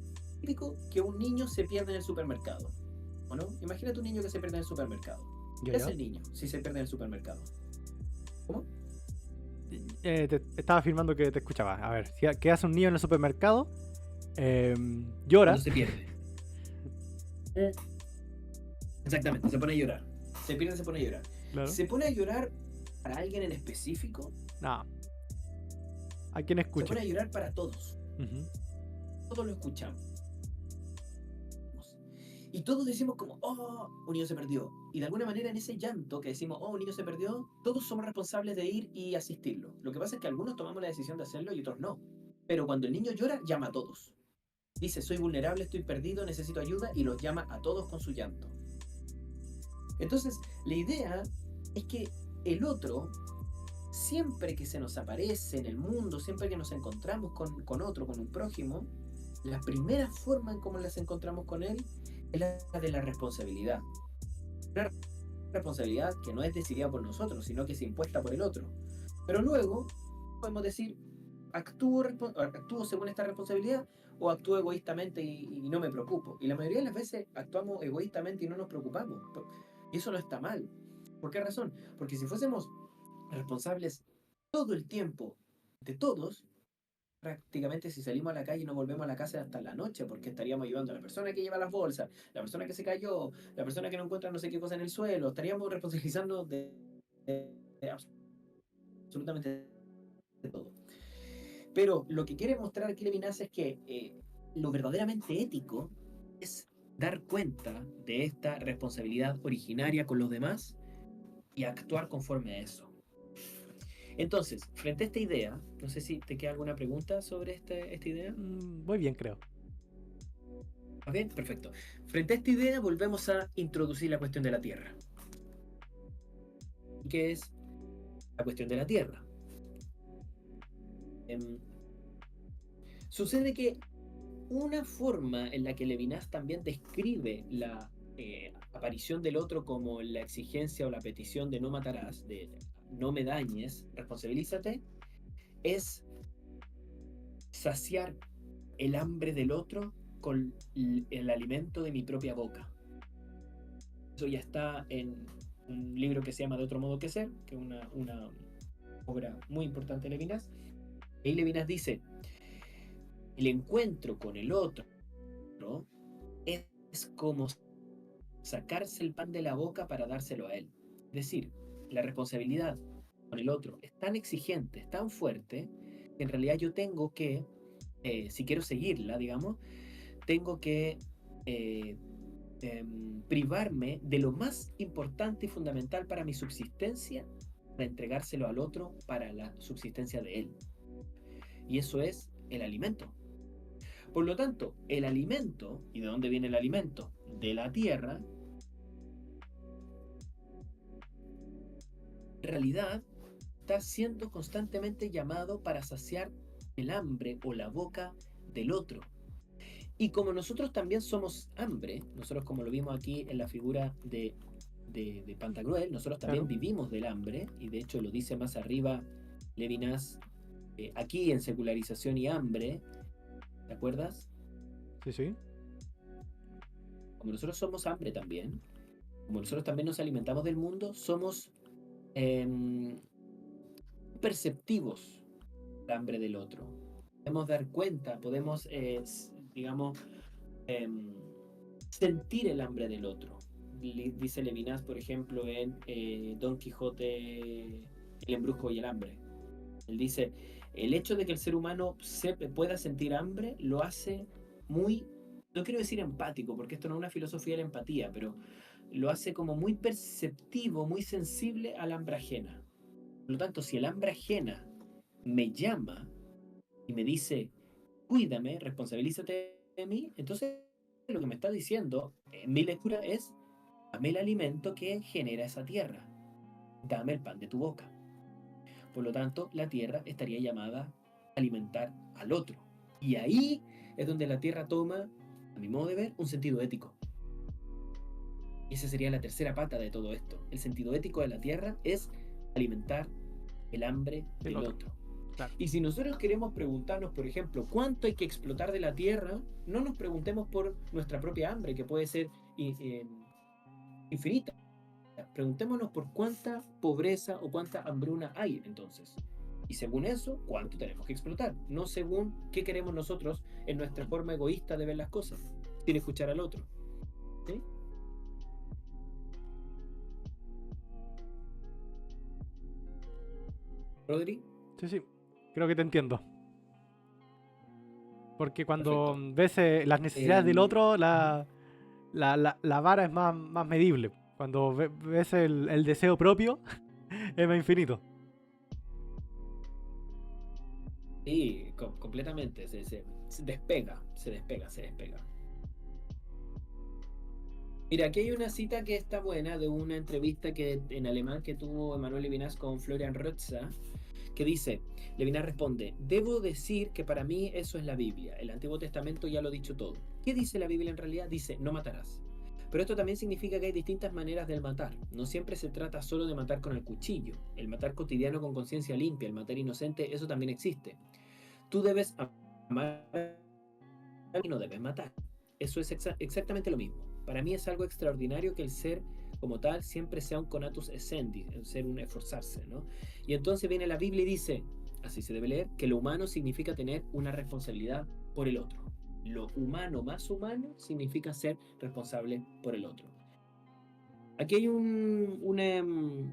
Típico que un niño se pierde en el supermercado. ¿O no? Imagínate un niño que se pierde en el supermercado. ¿Qué hace el niño si se pierde en el supermercado? ¿Cómo? Estaba afirmando que te escuchaba. A ver, ¿qué hace un niño en el supermercado? Llora. Cuando se pierde. Exactamente, se pone a llorar. Se pierde, se pone a llorar. Claro. ¿Se pone a llorar para alguien en específico? No. ¿A quién escucha? Se pone a llorar para todos. Todos lo escuchamos. Y todos decimos como: oh, un niño se perdió. Y de alguna manera en ese llanto que decimos: oh, un niño se perdió, todos somos responsables de ir y asistirlo. Lo que pasa es que algunos tomamos la decisión de hacerlo y otros no. Pero cuando el niño llora, llama a todos. Dice: soy vulnerable, estoy perdido, necesito ayuda, y los llama a todos con su llanto. Entonces, la idea es que el otro, siempre que se nos aparece en el mundo, siempre que nos encontramos con otro, con un prójimo, la primera forma en cómo nos encontramos con él es la de la responsabilidad. Una responsabilidad que no es decidida por nosotros, sino que es impuesta por el otro. Pero luego podemos decir: actúo según esta responsabilidad o actúo egoístamente y no me preocupo. Y la mayoría de las veces actuamos egoístamente y no nos preocupamos. Y eso no está mal. ¿Por qué razón? Porque si fuésemos responsables todo el tiempo de todos, prácticamente si salimos a la calle no volvemos a la casa hasta la noche, porque estaríamos ayudando a la persona que lleva las bolsas, la persona que se cayó, la persona que no encuentra no sé qué cosa en el suelo. Estaríamos responsabilizando de absolutamente de todo. Pero lo que quiere mostrar aquí Levinas es que lo verdaderamente ético es dar cuenta de esta responsabilidad originaria con los demás y actuar conforme a eso. Entonces, frente a esta idea, no sé si te queda alguna pregunta sobre esta idea. Muy bien, creo. ¿Está bien? Perfecto. Frente a esta idea, volvemos a introducir la cuestión de la Tierra. ¿Qué es la cuestión de la Tierra? Sucede que una forma en la que Levinas también describe la aparición del otro como la exigencia o la petición de no matarás, de no me dañes, responsabilízate, es saciar el hambre del otro con el alimento de mi propia boca. Eso ya está en un libro que se llama De otro modo que ser, que es una obra muy importante de Levinas. Y Levinas dice, el encuentro con el otro es como sacarse el pan de la boca para dárselo a él. Es decir, la responsabilidad con el otro es tan exigente, es tan fuerte, que en realidad yo tengo que, si quiero seguirla, digamos, tengo que privarme de lo más importante y fundamental para mi subsistencia, para entregárselo al otro para la subsistencia de él. Y eso es el alimento. Por lo tanto, el alimento, ¿y de dónde viene el alimento? De la tierra, en realidad está siendo constantemente llamado para saciar el hambre o la boca del otro. Y como nosotros también somos hambre, nosotros como lo vimos aquí en la figura de Pantagruel, nosotros también vivimos del hambre, y de hecho lo dice más arriba Levinas, aquí en Secularización y Hambre, ¿te acuerdas? Sí, sí. Como nosotros somos hambre también, como nosotros también nos alimentamos del mundo, somos perceptivos del hambre del otro. Podemos dar cuenta, podemos, digamos, sentir el hambre del otro. Dice Levinas, por ejemplo, en Don Quijote, el embrujo y el hambre. Él dice, el hecho de que el ser humano pueda sentir hambre lo hace muy, no quiero decir empático, porque esto no es una filosofía de la empatía, pero lo hace como muy perceptivo, muy sensible al hambre ajena. Por lo tanto, si el hambre ajena me llama y me dice, cuídame, responsabilízate de mí, entonces lo que me está diciendo en mi lectura es, dame el alimento que genera esa tierra, dame el pan de tu boca. Por lo tanto, la tierra estaría llamada a alimentar al otro. Y ahí es donde la tierra toma, a mi modo de ver, un sentido ético. Y esa sería la tercera pata de todo esto. El sentido ético de la tierra es alimentar el hambre del otro. Claro. Y si nosotros queremos preguntarnos, por ejemplo, cuánto hay que explotar de la tierra, no nos preguntemos por nuestra propia hambre, que puede ser infinita. Preguntémonos por cuánta pobreza o cuánta hambruna hay entonces. Y según eso, cuánto tenemos que explotar. No según qué queremos nosotros en nuestra forma egoísta de ver las cosas, sin escuchar al otro. ¿Sí? ¿Rodri? Sí, sí. Creo que te entiendo. Porque cuando Perfecto. ves las necesidades del otro, la vara es más medible. Cuando ves el deseo propio, es más infinito. Sí, completamente. Se despega, se despega. Mira, aquí hay una cita que está buena de una entrevista que en alemán que tuvo Emanuel Levinas con Florian Rötzer, que dice, Levinas responde, debo decir que para mí eso es la Biblia, el Antiguo Testamento ya lo ha dicho todo. ¿Qué dice la Biblia en realidad? Dice, no matarás. Pero esto también significa que hay distintas maneras de matar. No siempre se trata solo de matar con el cuchillo. El matar cotidiano con conciencia limpia, el matar inocente, eso también existe. Tú debes amar y no debes matar. Eso es exactamente lo mismo. Para mí es algo extraordinario que el ser como tal siempre sea un conatus essendi, el ser un esforzarse, ¿no? Y entonces viene la Biblia y dice, así se debe leer, que lo humano significa tener una responsabilidad por el otro. Lo humano más humano significa ser responsable por el otro. Aquí hay un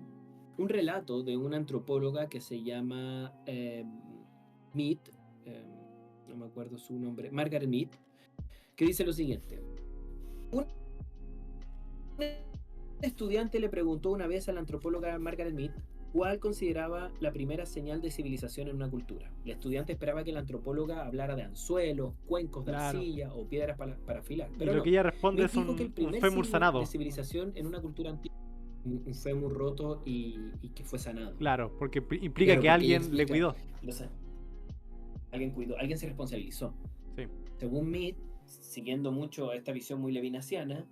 relato de una antropóloga que se llama Mead, no me acuerdo su nombre, Margaret Mead, que dice lo siguiente. Un estudiante le preguntó una vez a la antropóloga Margaret Mead ¿Cuál consideraba la primera señal de civilización en una cultura? El estudiante esperaba que la antropóloga hablara de anzuelos, cuencos de Claro. arcilla o piedras para afilar, Y pero lo que no. ella responde Smith es dijo que el un primer fémur signo de sanado. civilización en una cultura antigua un fémur roto y que fue sanado. Claro, porque implica Claro, que porque ella alguien le explica, cuidó. o sea, alguien cuidó, alguien se responsabilizó. Sí, Según Smith, siguiendo mucho esta visión muy levinasiana,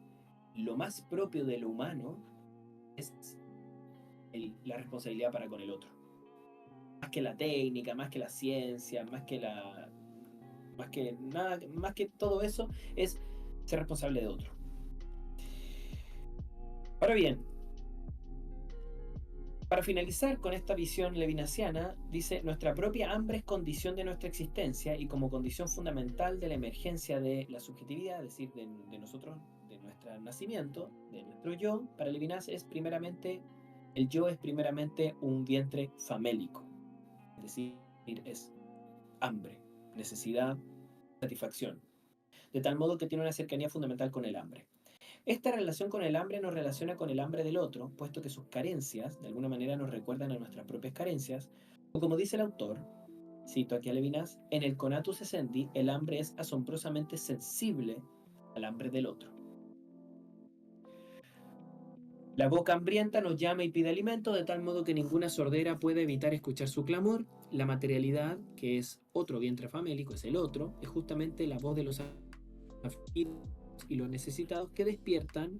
lo más propio de lo humano es la responsabilidad para con el otro. Más que la técnica, más que la ciencia, más que nada, más que todo eso, es ser responsable de otro. Ahora bien, para finalizar con esta visión levinasiana, dice, nuestra propia hambre es condición de nuestra existencia y como condición fundamental de la emergencia de la subjetividad, es decir, de nosotros, de nuestro nacimiento, de nuestro yo, para Levinas el yo es primeramente un vientre famélico, es decir, es hambre, necesidad, satisfacción, de tal modo que tiene una cercanía fundamental con el hambre. Esta relación con el hambre nos relaciona con el hambre del otro, puesto que sus carencias de alguna manera nos recuerdan a nuestras propias carencias, o como dice el autor, cito aquí a Levinas, en el conatus essendi el hambre es asombrosamente sensible al hambre del otro. La boca hambrienta nos llama y pide alimento, de tal modo que ninguna sordera puede evitar escuchar su clamor. La materialidad, que es otro vientre famélico, es el otro, es justamente la voz de los afligidos y los necesitados que despiertan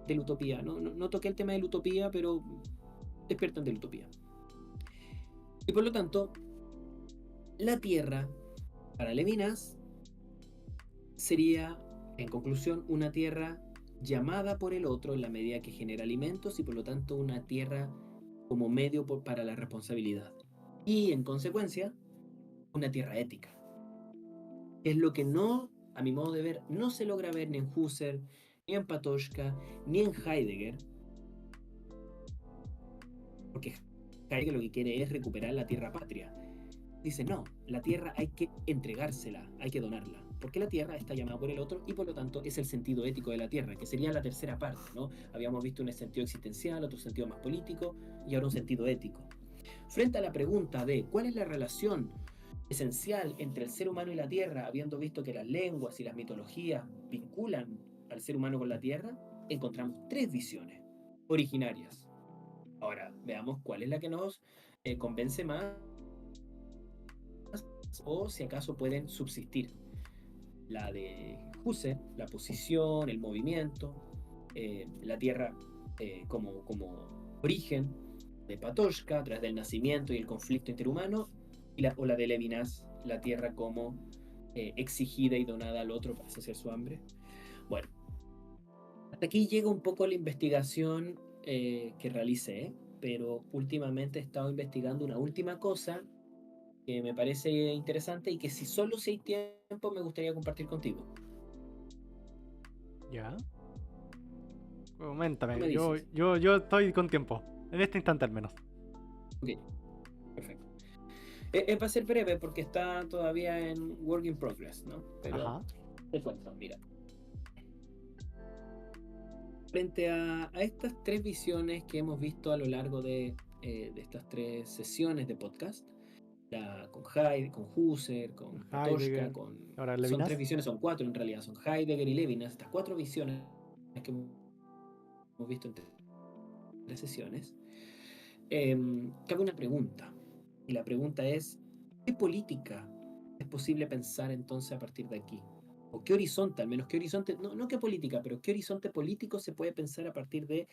de la utopía. No toqué el tema de la utopía, pero despiertan de la utopía. Y por lo tanto, la Tierra, para Levinas, sería, en conclusión, una Tierra llamada por el otro en la medida que genera alimentos y por lo tanto una Tierra como medio para la responsabilidad. Y en consecuencia, una Tierra ética. Es lo que no, a mi modo de ver, no se logra ver ni en Husserl, ni en Patočka, ni en Heidegger, porque Heidegger lo que quiere es recuperar la tierra patria. Dice, no, la tierra hay que entregársela, hay que donarla, porque la tierra está llamada por el otro y por lo tanto es el sentido ético de la tierra, que sería la tercera parte, ¿no? Habíamos visto un sentido existencial, otro sentido más político y ahora un sentido ético. Frente a la pregunta de cuál es la relación esencial entre el ser humano y la tierra, habiendo visto que las lenguas y las mitologías vinculan al ser humano con la tierra, encontramos tres visiones originarias. Ahora, veamos cuál es la que nos convence más o si acaso pueden subsistir. La de Husserl, la posición, el movimiento, la tierra como origen de Patočka a través del nacimiento y el conflicto interhumano, o la de Levinas, la tierra como exigida y donada al otro para saciar su hambre. Bueno, hasta aquí llega un poco la investigación que realicé, pero últimamente he estado investigando una última cosa que me parece interesante y que si hay tiempo me gustaría compartir contigo. ya. ¿Qué Coméntame, me dices? yo estoy con tiempo. En este instante al menos. Ok, perfecto. Va a ser breve porque está todavía en work in progress, ¿no? Pero Ajá. te cuento, mira. Frente a estas tres visiones que hemos visto a lo largo de estas tres sesiones de podcast, con Heidegger, con Husserl, con Patočka, Heidegger. Ahora son tres Levinas. visiones, son cuatro en realidad, son Heidegger y Levinas, estas cuatro visiones que hemos visto en tres sesiones, cabe una pregunta, y la pregunta es, ¿qué política es posible pensar entonces a partir de aquí? ¿O qué horizonte, al menos qué horizonte, no qué política, pero qué horizonte político se puede pensar a partir de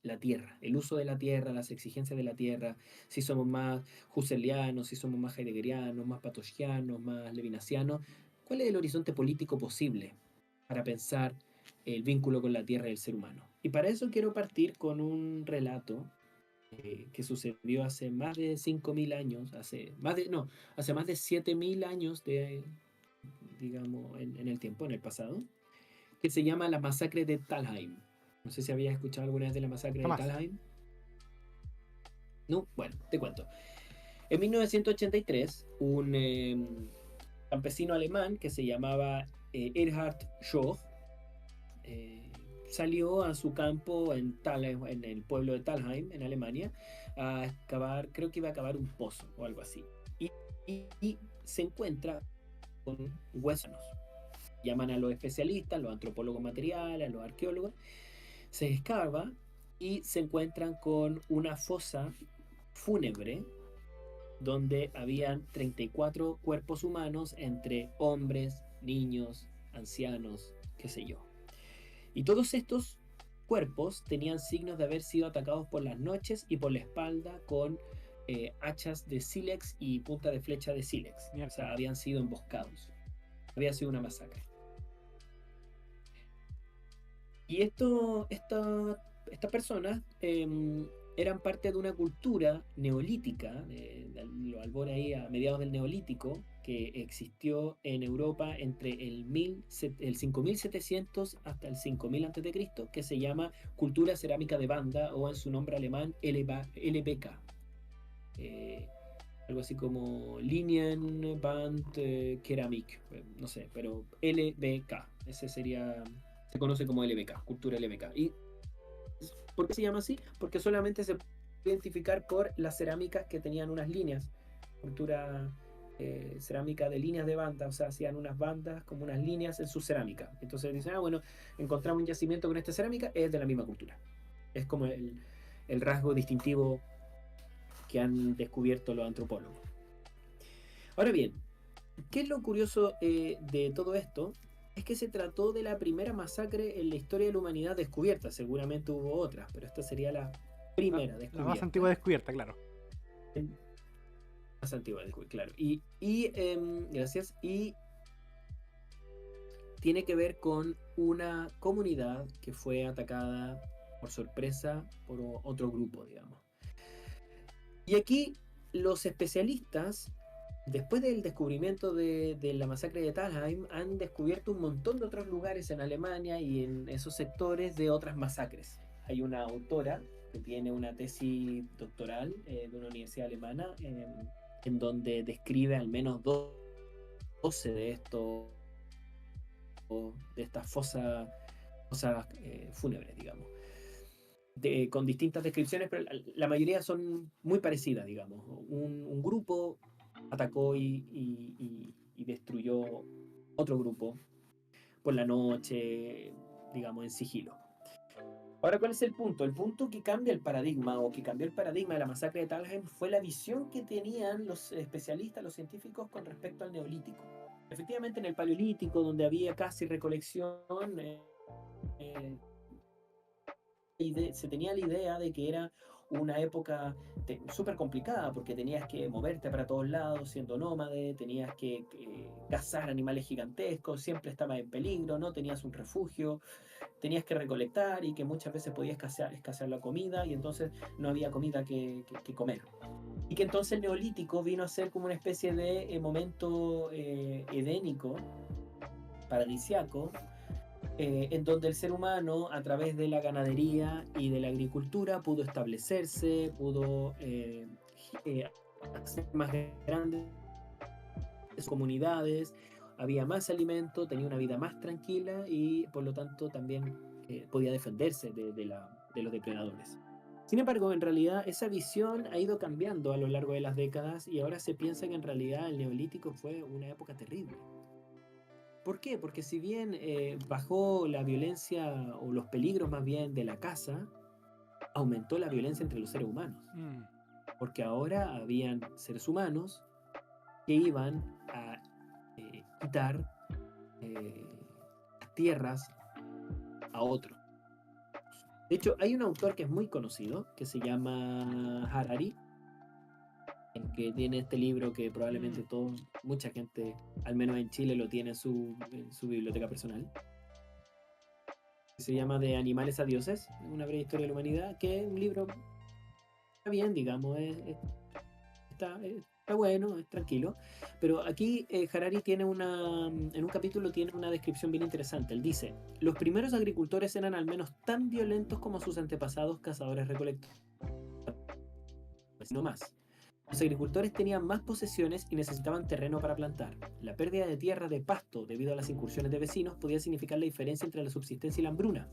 la tierra, el uso de la tierra, las exigencias de la tierra, si somos más husserlianos, si somos más heideggerianos, más patochianos, más levinasianos? ¿Cuál es el horizonte político posible para pensar el vínculo con la tierra y el ser humano? Y para eso quiero partir con un relato que sucedió hace más de 5.000 años, hace más de 7.000 años digamos, en el tiempo, en el pasado, que se llama la masacre de Talheim. No sé si habías escuchado alguna vez de la masacre de Jamás. Talheim. No, bueno, te cuento. En 1983, un campesino alemán que se llamaba Erhard Schoch, salió a su campo en el pueblo de Talheim, en Alemania, a excavar, creo que iba a cavar un pozo o algo así. Y se encuentra con huesos. Llaman a los especialistas, los antropólogos materiales, a los arqueólogos, se escarba y se encuentran con una fosa fúnebre donde habían 34 cuerpos humanos entre hombres, niños, ancianos, qué sé yo. Y todos estos cuerpos tenían signos de haber sido atacados por las noches y por la espalda con hachas de sílex y punta de flecha de sílex. O sea, habían sido emboscados. Había sido una masacre. Y estas personas eran parte de una cultura neolítica, de los albores ahí a mediados del Neolítico, que existió en Europa entre el 5700 hasta el 5000 a.C., que se llama cultura cerámica de banda, o en su nombre alemán LBK. Algo así como Linien Band Keramik, no sé, pero LBK, ese sería, se conoce como LBK, cultura LBK. ¿Y por qué se llama así? Porque solamente se puede identificar por las cerámicas que tenían unas líneas, cultura cerámica de líneas de banda, o sea, hacían unas bandas como unas líneas en su cerámica. Entonces dicen, bueno, encontramos un yacimiento con esta cerámica, es de la misma cultura. Es como el rasgo distintivo que han descubierto los antropólogos. Ahora bien, ¿qué es lo curioso de todo esto? Es que se trató de la primera masacre en la historia de la humanidad descubierta. Seguramente hubo otras, pero esta sería la primera descubierta. La más antigua descubierta, claro. Más antigua, claro. Gracias. Y tiene que ver con una comunidad que fue atacada por sorpresa por otro grupo, digamos. Y aquí los especialistas, después del descubrimiento de la masacre de Talheim, han descubierto un montón de otros lugares en Alemania y en esos sectores de otras masacres. Hay una autora que tiene una tesis doctoral de una universidad alemana en donde describe al menos 12 de estas fosas fúnebres, digamos. Con distintas descripciones, pero la mayoría son muy parecidas, digamos. Un grupo atacó y destruyó otro grupo por la noche, digamos, en sigilo. Ahora, ¿cuál es el punto? El punto que cambia el paradigma, o que cambió el paradigma de la masacre de Talheim, fue la visión que tenían los especialistas, los científicos, con respecto al Neolítico. Efectivamente, en el Paleolítico, donde había casi recolección, se tenía la idea de que era una época súper complicada, porque tenías que moverte para todos lados siendo nómade, tenías que cazar animales gigantescos, siempre estabas en peligro, no tenías un refugio, tenías que recolectar y que muchas veces podía escasear la comida y entonces no había comida que comer. Y que entonces el Neolítico vino a ser como una especie de momento edénico, paradisiaco, en donde el ser humano, a través de la ganadería y de la agricultura, pudo establecerse, pudo hacer más grandes comunidades, había más alimento, tenía una vida más tranquila y por lo tanto también podía defenderse de los depredadores. Sin embargo, en realidad esa visión ha ido cambiando a lo largo de las décadas y ahora se piensa que en realidad el Neolítico fue una época terrible. ¿Por qué? Porque si bien bajó la violencia, o los peligros más bien, de la caza, aumentó la violencia entre los seres humanos. Porque ahora habían seres humanos que iban a quitar tierras a otros. De hecho, hay un autor que es muy conocido, que se llama Harari, que tiene este libro que probablemente mucha gente, al menos en Chile, lo tiene en su biblioteca personal. Se llama De animales a dioses, una breve historia de la humanidad, que es un libro, está bien, digamos, está bueno, es tranquilo, pero aquí Harari tiene en un capítulo tiene una descripción bien interesante. Él dice: los primeros agricultores eran al menos tan violentos como sus antepasados cazadores-recolectores, no más. Los agricultores tenían más posesiones y necesitaban terreno para plantar. La pérdida de tierra de pasto debido a las incursiones de vecinos podía significar la diferencia entre la subsistencia y la hambruna.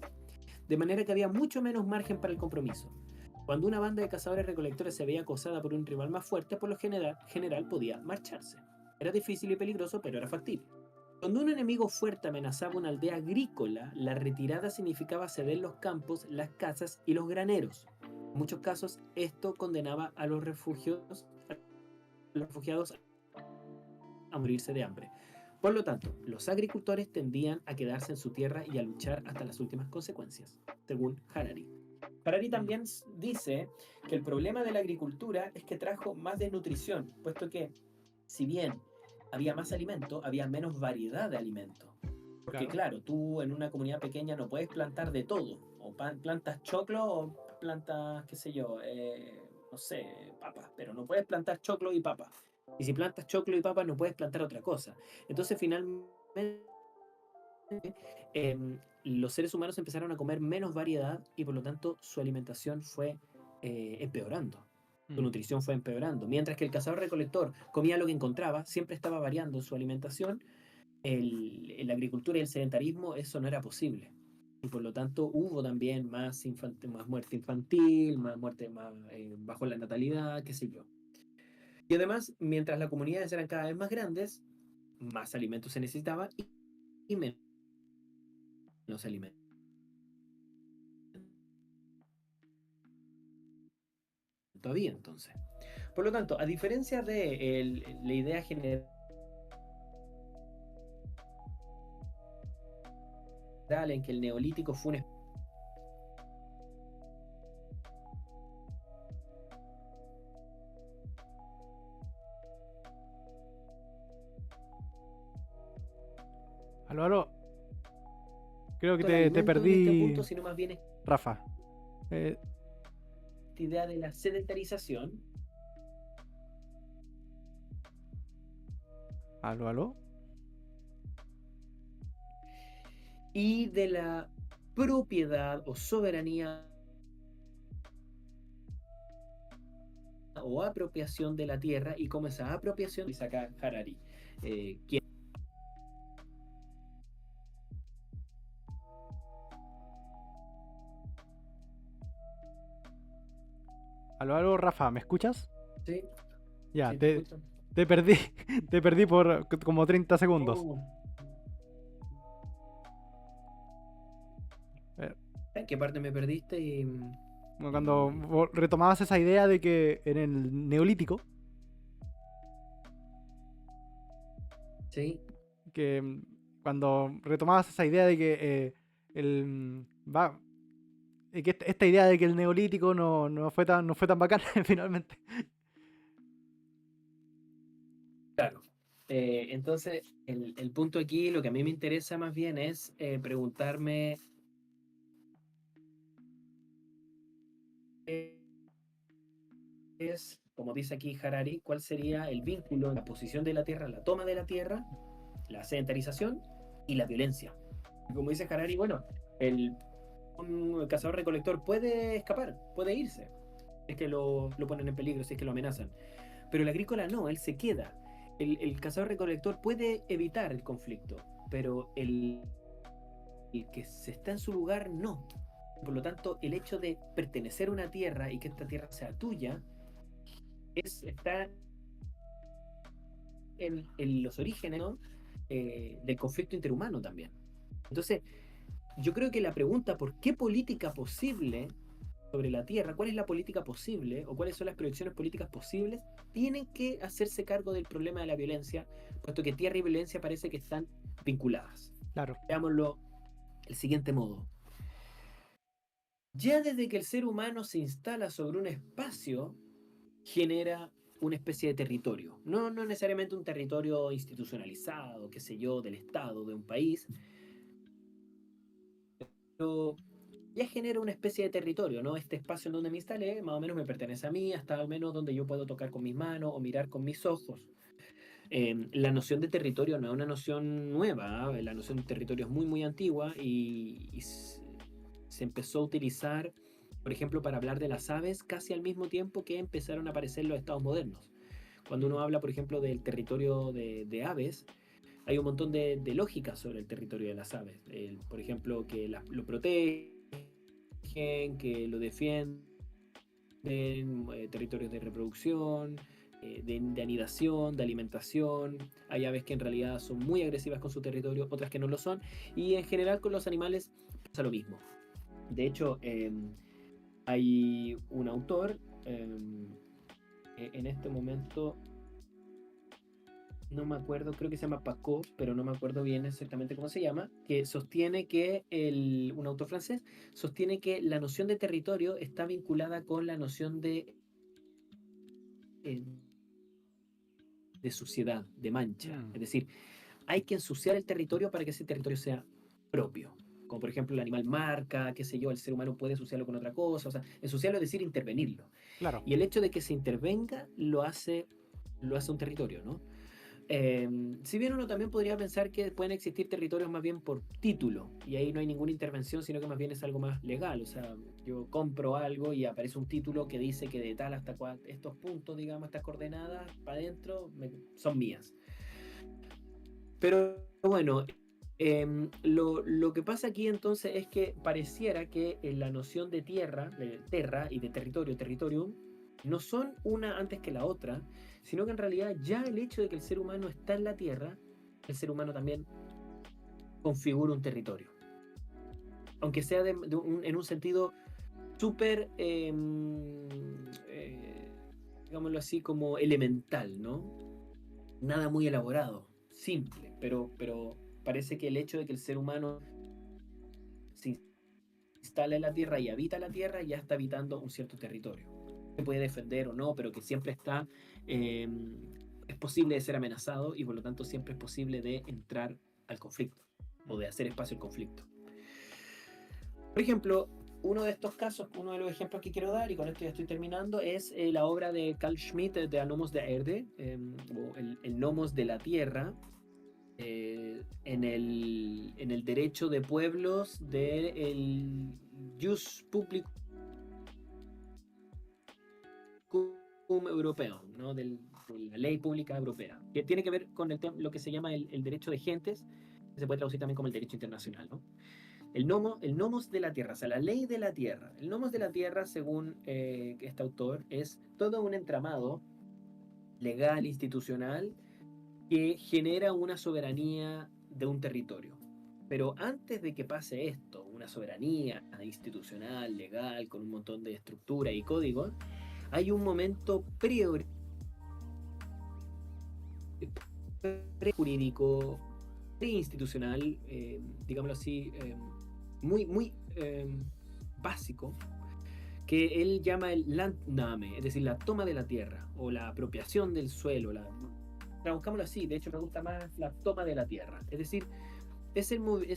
de manera que había mucho menos margen para el compromiso. Cuando una banda de cazadores-recolectores se veía acosada por un rival más fuerte, por lo general podía marcharse. Era difícil y peligroso, pero era factible. Cuando un enemigo fuerte amenazaba una aldea agrícola, la retirada significaba ceder los campos, las casas y los graneros. En muchos casos, esto condenaba a los refugiados a morirse de hambre. Por lo tanto, los agricultores tendían a quedarse en su tierra y a luchar hasta las últimas consecuencias, según Harari. Harari también dice que el problema de la agricultura es que trajo más desnutrición, puesto que, si bien había más alimento, había menos variedad de alimento. Porque claro, tú en una comunidad pequeña no puedes plantar de todo. O plantas choclo o plantas, qué sé yo, no sé, papas. Pero no puedes plantar choclo y papas. Y si plantas choclo y papas no puedes plantar otra cosa. Entonces finalmente los seres humanos empezaron a comer menos variedad y por lo tanto su alimentación fue empeorando. Su nutrición fue empeorando. Mientras que el cazador-recolector comía lo que encontraba, siempre estaba variando su alimentación, la agricultura y el sedentarismo, eso no era posible. Y por lo tanto hubo también más muerte infantil, más muerte bajo la natalidad, qué sé yo. Y además, mientras las comunidades eran cada vez más grandes, más alimentos se necesitaba y menos alimentos había entonces. Por lo tanto, a diferencia de la idea general en que el neolítico fue un... Aló, aló. Creo que te en este perdí, punto, sino más bien Rafa. esta idea de la sedentarización. Aló, aló. Y de la propiedad o soberanía o apropiación de la tierra y cómo esa apropiación saca Harari. Quien... Aló, aló, Rafa, ¿me escuchas? Sí, Ya, sí, te perdí, te perdí por como 30 segundos. ¿En qué parte me perdiste? Cuando retomabas esa idea de que en el Neolítico, Sí. que cuando retomabas esa idea de que que esta idea de que el Neolítico no fue tan bacán finalmente. Claro. Entonces, el punto aquí, lo que a mí me interesa más bien es preguntarme es, como dice aquí Harari, cuál sería el vínculo en la posición de la Tierra, la toma de la Tierra, la sedentarización y la violencia. Como dice Harari, bueno, un cazador-recolector puede escapar, puede irse, si es que lo ponen en peligro, si es que lo amenazan. Pero el agrícola no, él se queda. El cazador-recolector puede evitar el conflicto, pero el que se está en su lugar no. Por lo tanto, el hecho de pertenecer a una tierra y que esta tierra sea tuya está en los orígenes, ¿no? Del conflicto interhumano también. Entonces, yo creo que la pregunta por qué política posible sobre la Tierra, cuál es la política posible o cuáles son las proyecciones políticas posibles, tienen que hacerse cargo del problema de la violencia, puesto que tierra y violencia parece que están vinculadas. Claro. Veámoslo del siguiente modo. Ya desde que el ser humano se instala sobre un espacio, genera una especie de territorio. No necesariamente un territorio institucionalizado, qué sé yo, del Estado, de un país, pero ya genera una especie de territorio, ¿no? Este espacio en donde me instalé, más o menos me pertenece a mí, hasta al menos donde yo puedo tocar con mis manos o mirar con mis ojos. La noción de territorio no es una noción nueva, ¿eh? La noción de territorio es muy, muy antigua y se empezó a utilizar, por ejemplo, para hablar de las aves casi al mismo tiempo que empezaron a aparecer los estados modernos. Cuando uno habla, por ejemplo, del territorio de aves, hay un montón de lógica sobre el territorio de las aves. Por ejemplo, que lo protege, que lo defienden, territorios de reproducción, de anidación, de alimentación. Hay aves que en realidad son muy agresivas con su territorio, otras que no lo son. Y en general con los animales pasa lo mismo. De hecho, hay un autor, en este momento no me acuerdo, creo que se llama Paco, pero no me acuerdo bien exactamente cómo se llama, que sostiene que, un autor francés, sostiene que la noción de territorio está vinculada con la noción eh, de suciedad, de mancha. Es decir, hay que ensuciar el territorio para que ese territorio sea propio. Como por ejemplo el animal marca, qué sé yo, el ser humano puede ensuciarlo con otra cosa. O sea, ensuciarlo es decir intervenirlo. Claro. Y el hecho de que se intervenga lo hace un territorio, ¿no? Si bien uno también podría pensar que pueden existir territorios más bien por título, y ahí no hay ninguna intervención, sino que más bien es algo más legal. O sea, yo compro algo y aparece un título que dice que de tal hasta estos puntos, digamos, estas coordenadas, para adentro, son mías. Pero bueno, lo que pasa aquí entonces es que pareciera que la noción de tierra, de terra y de territorio, territorium, no son una antes que la otra, sino que en realidad ya el hecho de que el ser humano está en la tierra, el ser humano también configura un territorio. Aunque sea en un sentido súper, digámoslo así, como elemental, ¿no? Nada muy elaborado, simple, pero parece que el hecho de que el ser humano se instala en la Tierra y habita la Tierra ya está habitando un cierto territorio. Se puede defender o no, pero que siempre está, es posible de ser amenazado y por lo tanto siempre es posible de entrar al conflicto o de hacer espacio al conflicto. Por ejemplo, uno de estos casos, uno de los ejemplos que quiero dar, y con esto ya estoy terminando, es la obra de Carl Schmitt de Nomos de Erde, o el Nomos de la Tierra, en el derecho de pueblos del Jus Publicum europeo, ¿no? De la ley pública europea, que tiene que ver con lo que se llama el derecho de gentes, que se puede traducir también como el derecho internacional, ¿no? El nomos de la tierra, o sea, la ley de la tierra. El nomos de la tierra, según este autor, es todo un entramado legal, institucional, que genera una soberanía de un territorio. Pero antes de que pase esto, una soberanía institucional, legal, con un montón de estructura y código, hay un momento pre-jurídico, pre-institucional, digámoslo así, muy básico, que él llama el Landnahme, es decir, la toma de la tierra o la apropiación del suelo. Buscámoslo así, de hecho me gusta más la toma de la tierra. Es decir, es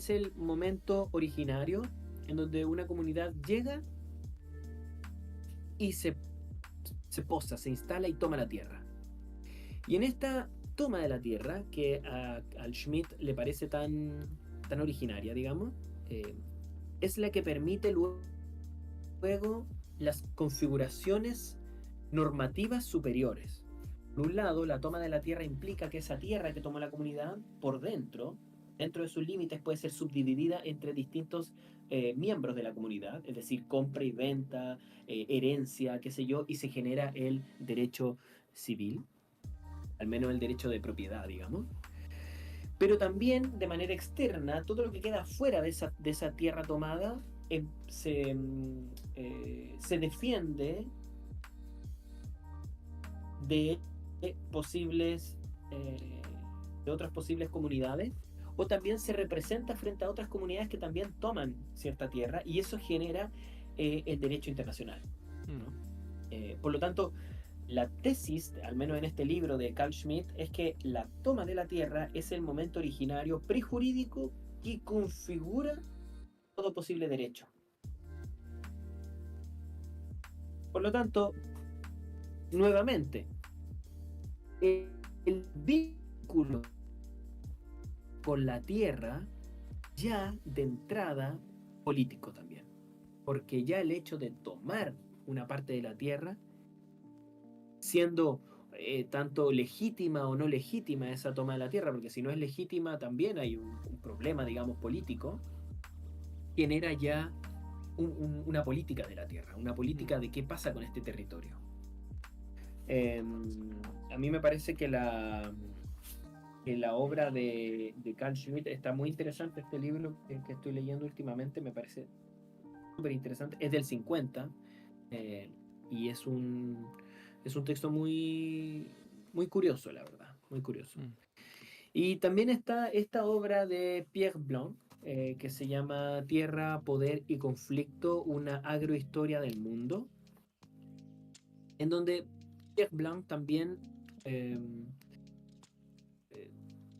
el momento originario en donde una comunidad llega y se posa, se instala y toma la tierra. Y en esta toma de la tierra, que al Schmitt le parece tan originaria, digamos, es la que permite luego las configuraciones normativas superiores. Por un lado, la toma de la tierra implica que esa tierra que toma la comunidad, por dentro de sus límites, puede ser subdividida entre distintos miembros de la comunidad, es decir, compra y venta, herencia, qué sé yo, y se genera el derecho civil, al menos el derecho de propiedad, digamos. Pero también, de manera externa, todo lo que queda fuera de esa tierra tomada se defiende de posibles de otras posibles comunidades, o también se representa frente a otras comunidades que también toman cierta tierra, y eso genera el derecho internacional, ¿no? Por lo tanto, la tesis, al menos en este libro de Carl Schmitt, es que la toma de la tierra es el momento originario prejurídico que configura todo posible derecho. Por lo tanto, nuevamente, el vínculo con la tierra ya de entrada político también, porque ya el hecho de tomar una parte de la tierra, siendo tanto legítima o no legítima esa toma de la tierra, porque si no es legítima también hay un problema, digamos, político, genera ya una política de la Tierra, una política de qué pasa con este territorio. A mí me parece que la obra de Carl Schmitt está muy interesante. Este libro que estoy leyendo últimamente me parece súper interesante. Es del 50 y es un texto muy, muy curioso, la verdad, muy curioso. Mm. Y también está esta obra de Pierre Blanc, que se llama Tierra, Poder y Conflicto, una agrohistoria del mundo, en donde Pierre Blanc también eh,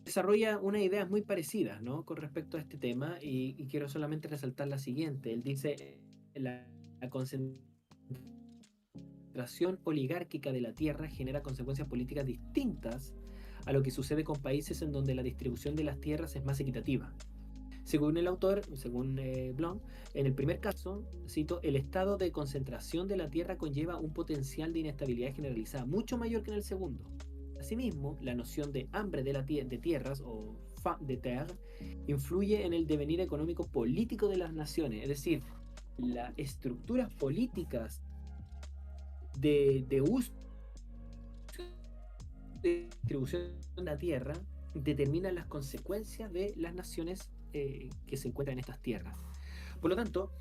desarrolla unas ideas muy parecidas, ¿no?, con respecto a este tema, y quiero solamente resaltar la siguiente. Él dice: la concentración oligárquica de la tierra genera consecuencias políticas distintas a lo que sucede con países en donde la distribución de las tierras es más equitativa. Según el autor, según Blanc, en el primer caso, cito, el estado de concentración de la tierra conlleva un potencial de inestabilidad generalizada mucho mayor que en el segundo. Asimismo, la noción de hambre de tierras o faim de terre influye en el devenir económico político de las naciones, es decir, las estructuras políticas de uso de distribución de la tierra determinan las consecuencias de las naciones que se encuentran en estas tierras. Por lo tanto,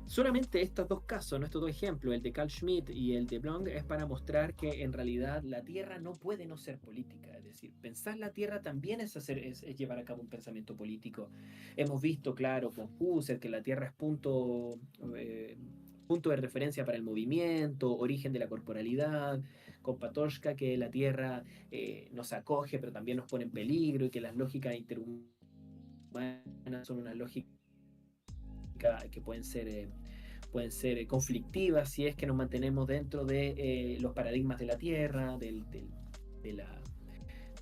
solamente estos dos casos, ¿no?, estos dos ejemplos, el de Carl Schmitt y el de Blanc, es para mostrar que en realidad la tierra no puede no ser política. Es decir, pensar la tierra también es llevar a cabo un pensamiento político. Hemos visto, claro, con Husserl, que la tierra es punto de referencia para el movimiento, origen de la corporalidad; con Patočka, que la tierra nos acoge pero también nos pone en peligro, y que las lógicas interhumanas son una lógica que pueden ser conflictivas si es que nos mantenemos dentro de los paradigmas de la tierra, de la,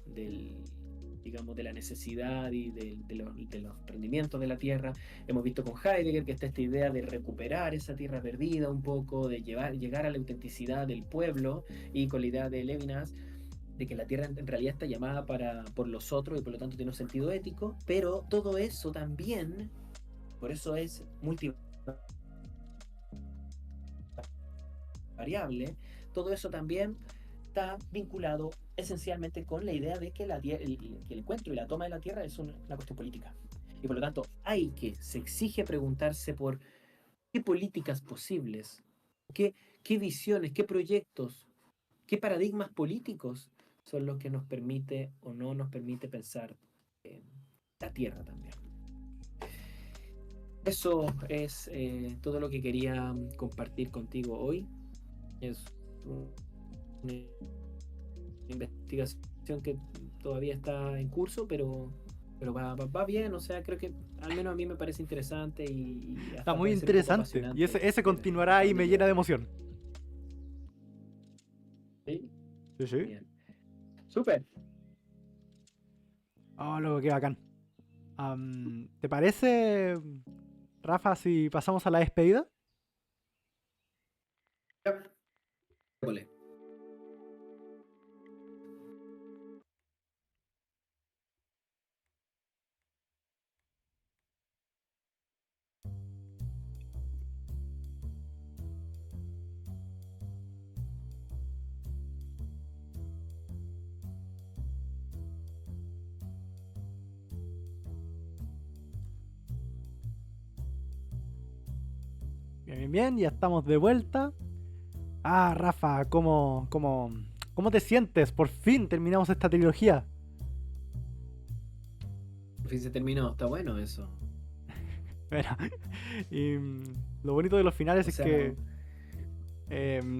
del, digamos, de la necesidad y de los rendimientos de la tierra. Hemos visto con Heidegger que está esta idea de recuperar esa tierra perdida un poco, de llegar a la autenticidad del pueblo, y con la idea de Levinas de que la tierra en realidad está llamada por los otros y por lo tanto tiene un sentido ético. Pero todo eso también, por eso es multivariable, todo eso también está vinculado esencialmente con la idea de que el encuentro y la toma de la tierra es una cuestión política. Y por lo tanto se exige preguntarse por qué políticas posibles, qué visiones, qué proyectos, qué paradigmas políticos son los que nos permite o no nos permite pensar la tierra también. Eso es todo lo que quería compartir contigo hoy. Es una investigación que todavía está en curso, pero va bien. O sea, creo que al menos a mí me parece interesante y hasta Está muy parece un poco interesante. apasionante Y ese continuará y me llena de emoción. ¿Sí? Sí, sí. Bien. Súper. Oh, luego qué bacán. ¿Te parece, Rafa, si pasamos a la despedida? Vale. Bien, bien, bien, ya estamos de vuelta. Rafa, ¿cómo te sientes? Por fin terminamos esta trilogía. Por fin se terminó. Está bueno eso. Bueno, y lo bonito de los finales O es sea, que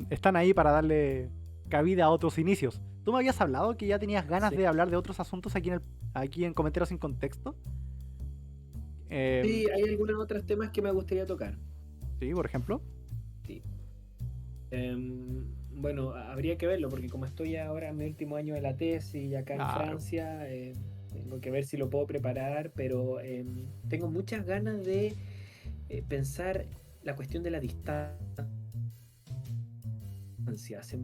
están ahí para darle cabida a otros inicios. Tú me habías hablado que ya tenías ganas sí. de hablar de otros asuntos aquí en Comentarios sin Contexto. Sí, hay algunos otros temas que me gustaría tocar. Sí, por ejemplo. Sí. Bueno, habría que verlo, porque como estoy ahora en mi último año de la tesis acá en Claro. Francia, tengo que ver si lo puedo preparar, pero tengo muchas ganas de pensar la cuestión de la distancia. Hace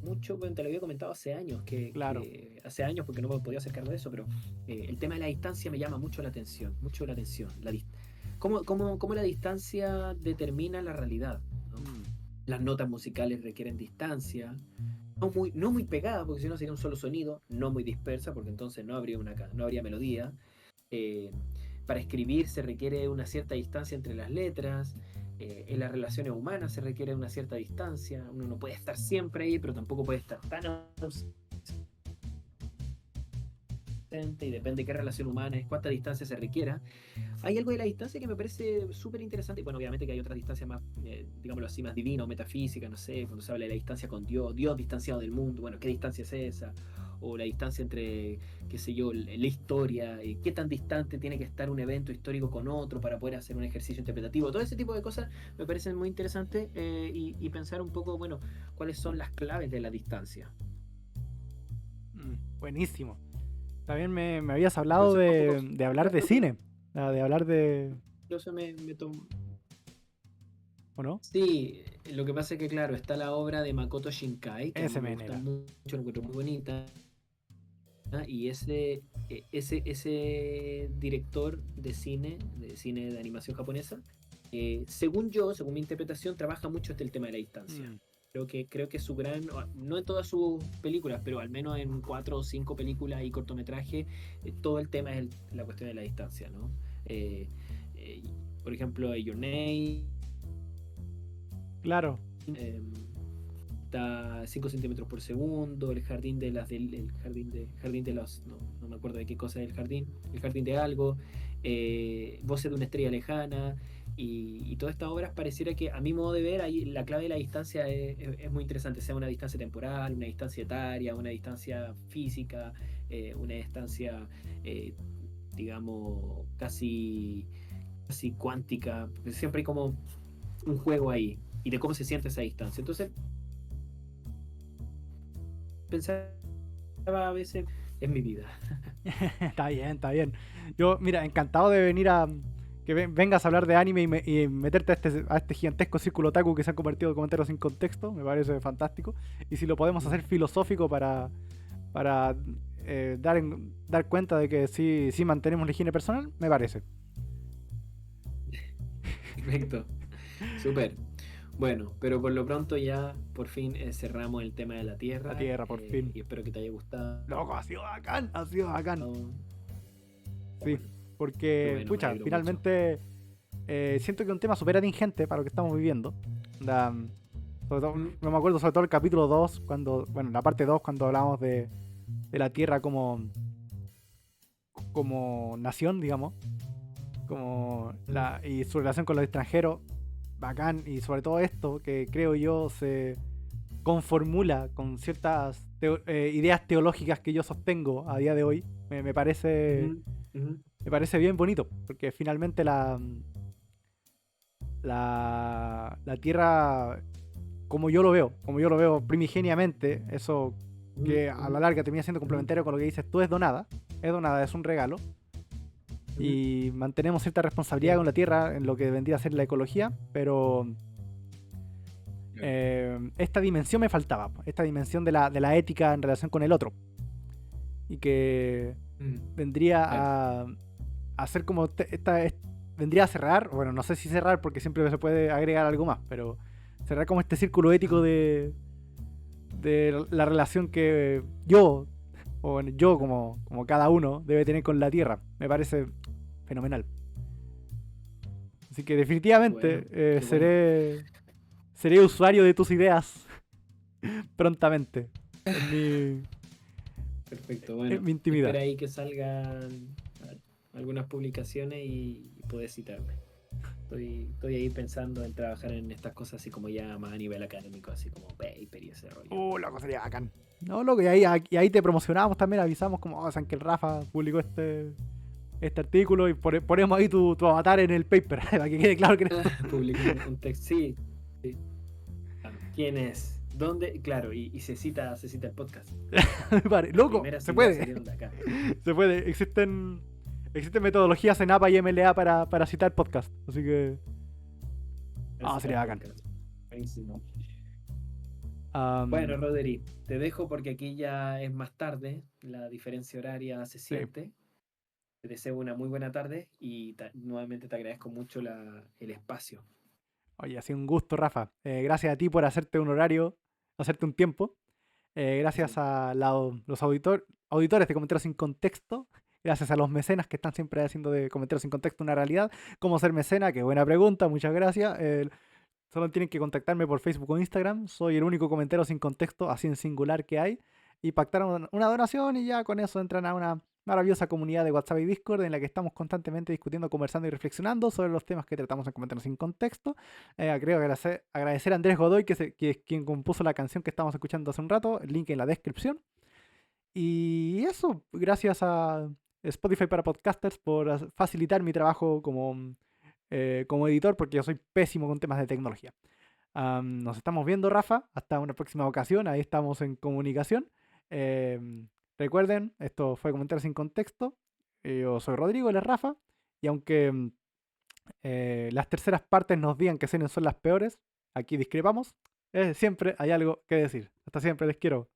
mucho, bueno, te lo había comentado hace años, Claro. hace porque no me podía acercar de eso, pero el tema de la distancia me llama mucho la atención, mucho la atención. cómo la distancia determina la realidad, ¿no? Mm, Las notas musicales requieren distancia, no muy pegada, porque si no sería un solo sonido, no muy dispersa, porque entonces no habría melodía. Eh, para escribir se requiere una cierta distancia entre las letras. En las relaciones humanas se requiere una cierta distancia. Uno no puede estar siempre ahí, pero tampoco puede estar tan ausente, y depende de qué relación humana es, cuánta distancia se requiera. Hay algo de la distancia que me parece súper interesante. Bueno, obviamente que hay otras distancias más, digámoslo así, más divina o metafísica, no sé, cuando se habla de la distancia con Dios, Dios distanciado del mundo, bueno, ¿qué distancia es esa? O la distancia entre, qué sé yo, la historia, qué tan distante tiene que estar un evento histórico con otro para poder hacer un ejercicio interpretativo. Todo ese tipo de cosas me parecen muy interesantes, y pensar un poco, bueno, cuáles son las claves de la distancia. buenísimo. También me habías hablado Entonces, un poco, de hablar de cine, de hablar de... yo se me tomo. ¿O no? Sí, lo que pasa es que, claro, está la obra de Makoto Shinkai, que a mí Ese me me gusta genera. mucho, lo encuentro muy bonita, y ese director de cine de animación japonesa, según mi interpretación, trabaja mucho el tema de la distancia. Mm, Creo que su gran, no en todas sus películas, pero al menos en 4 o 5 películas y cortometrajes, todo el tema es la cuestión de la distancia, ¿no? Eh, eh, por ejemplo, Your Name, claro. eh, está 5 centímetros por segundo, el jardín de las del el jardín de los, no me acuerdo de qué cosa es el jardín de algo, Voces de una estrella lejana, y todas estas obras pareciera que, a mi modo de ver, ahí la clave de la distancia es muy interesante, sea una distancia temporal, una distancia etaria, una distancia física, una distancia, eh, digamos, casi cuántica, porque siempre hay como un juego ahí, y de cómo se siente esa distancia. Entonces, pensaba a veces en mi vida. Está bien, está bien. Yo, mira, encantado de venir a... Que vengas a hablar de anime y meterte a este gigantesco círculo otaku que se han convertido en comentarios sin contexto. Me parece fantástico. Y si lo podemos hacer filosófico para dar cuenta de que sí mantenemos la higiene personal, me parece. Perfecto, súper. Bueno, pero por lo pronto ya por fin cerramos el tema de la La Tierra, Tierra, por fin. y espero que te haya gustado. Loco, ha sido bacán, ha sido bacán. Sí, Bueno, qué porque, bueno, me pucha, alegro mucho. finalmente siento que es un tema súper atingente para lo que estamos viviendo. Da, sobre todo, Mm, no me acuerdo, sobre todo el capítulo 2 bueno, la parte 2 cuando hablamos de la Tierra como nación, digamos, mm, y su relación con los extranjeros, bacán, y sobre todo esto que creo yo se conformula con ciertas ideas teológicas que yo sostengo a día de hoy, me parece, ujú, ujú, me parece bien bonito, porque finalmente la Tierra, como yo lo veo primigeniamente, eso ujú, que a la larga termina siendo ujú, complementario con lo que dices tú, es donada, es un regalo, ujú, y mantenemos cierta responsabilidad sí, con la Tierra en lo que vendría a ser la ecología, pero claro, esta dimensión me faltaba, esta dimensión de la ética en relación con el otro, y que mm, vendría claro, a ser como vendría a cerrar, bueno, no sé si cerrar porque siempre se puede agregar algo más, pero cerrar como este círculo ético ajá, de la relación que yo, o bueno, yo como cada uno, debe tener con la Tierra. Me parece fenomenal. Así que definitivamente bueno, qué bueno. seré usuario de tus ideas prontamente en mi, Perfecto, en bueno, mi intimidad. espera ahí que salgan algunas publicaciones y puedes citarme. Estoy ahí pensando en trabajar en estas cosas así como ya más a nivel académico, así como paper y ese rollo. Loco, sería bacán. No, loco, y ahí te promocionamos también, avisamos como, San que el Rafa publicó este artículo y ponemos ahí tu avatar en el paper, para que quede claro que eres tú. Publico un texto, sí, sí. ¿Quién es? ¿Dónde? Claro, y se cita el podcast. Las Loco, primeras se ideas puede. salieron de acá. Se puede. Existen metodologías en APA y MLA para citar podcast. Así que. Para citar Sería bacán. podcast. Buenísimo. Am, Bueno, Roderi, te dejo porque aquí ya es más tarde, la diferencia horaria se sí. siente. Te deseo una muy buena tarde y nuevamente te agradezco mucho el espacio. Oye, ha sido un gusto, Rafa. Gracias a ti por hacerte un horario, hacerte un tiempo. Gracias a los auditores de Comentarios sin Contexto. Gracias a los mecenas que están siempre haciendo de Comentarios sin Contexto una realidad. ¿Cómo ser mecena? Qué buena pregunta, muchas gracias. Solo tienen que contactarme por Facebook o Instagram. Soy el único comentario sin contexto, así en singular que hay. Y pactaron una donación y ya con eso entran a una maravillosa comunidad de WhatsApp y Discord en la que estamos constantemente discutiendo, conversando y reflexionando sobre los temas que tratamos en Comentarios sin Contexto. Creo agradecer a Andrés Godoy, que es quien compuso la canción que estamos escuchando hace un rato. El link en la descripción. Y eso, gracias a Spotify para Podcasters por facilitar mi trabajo como editor, porque yo soy pésimo con temas de tecnología. Nos estamos viendo, Rafa. Hasta una próxima ocasión. Ahí estamos en comunicación. Recuerden, esto fue Comentarios sin Contexto. Yo soy Rodrigo, él es Rafa. Y aunque las terceras partes nos digan que son las peores, aquí discrepamos. Siempre hay algo que decir. Hasta siempre, les quiero.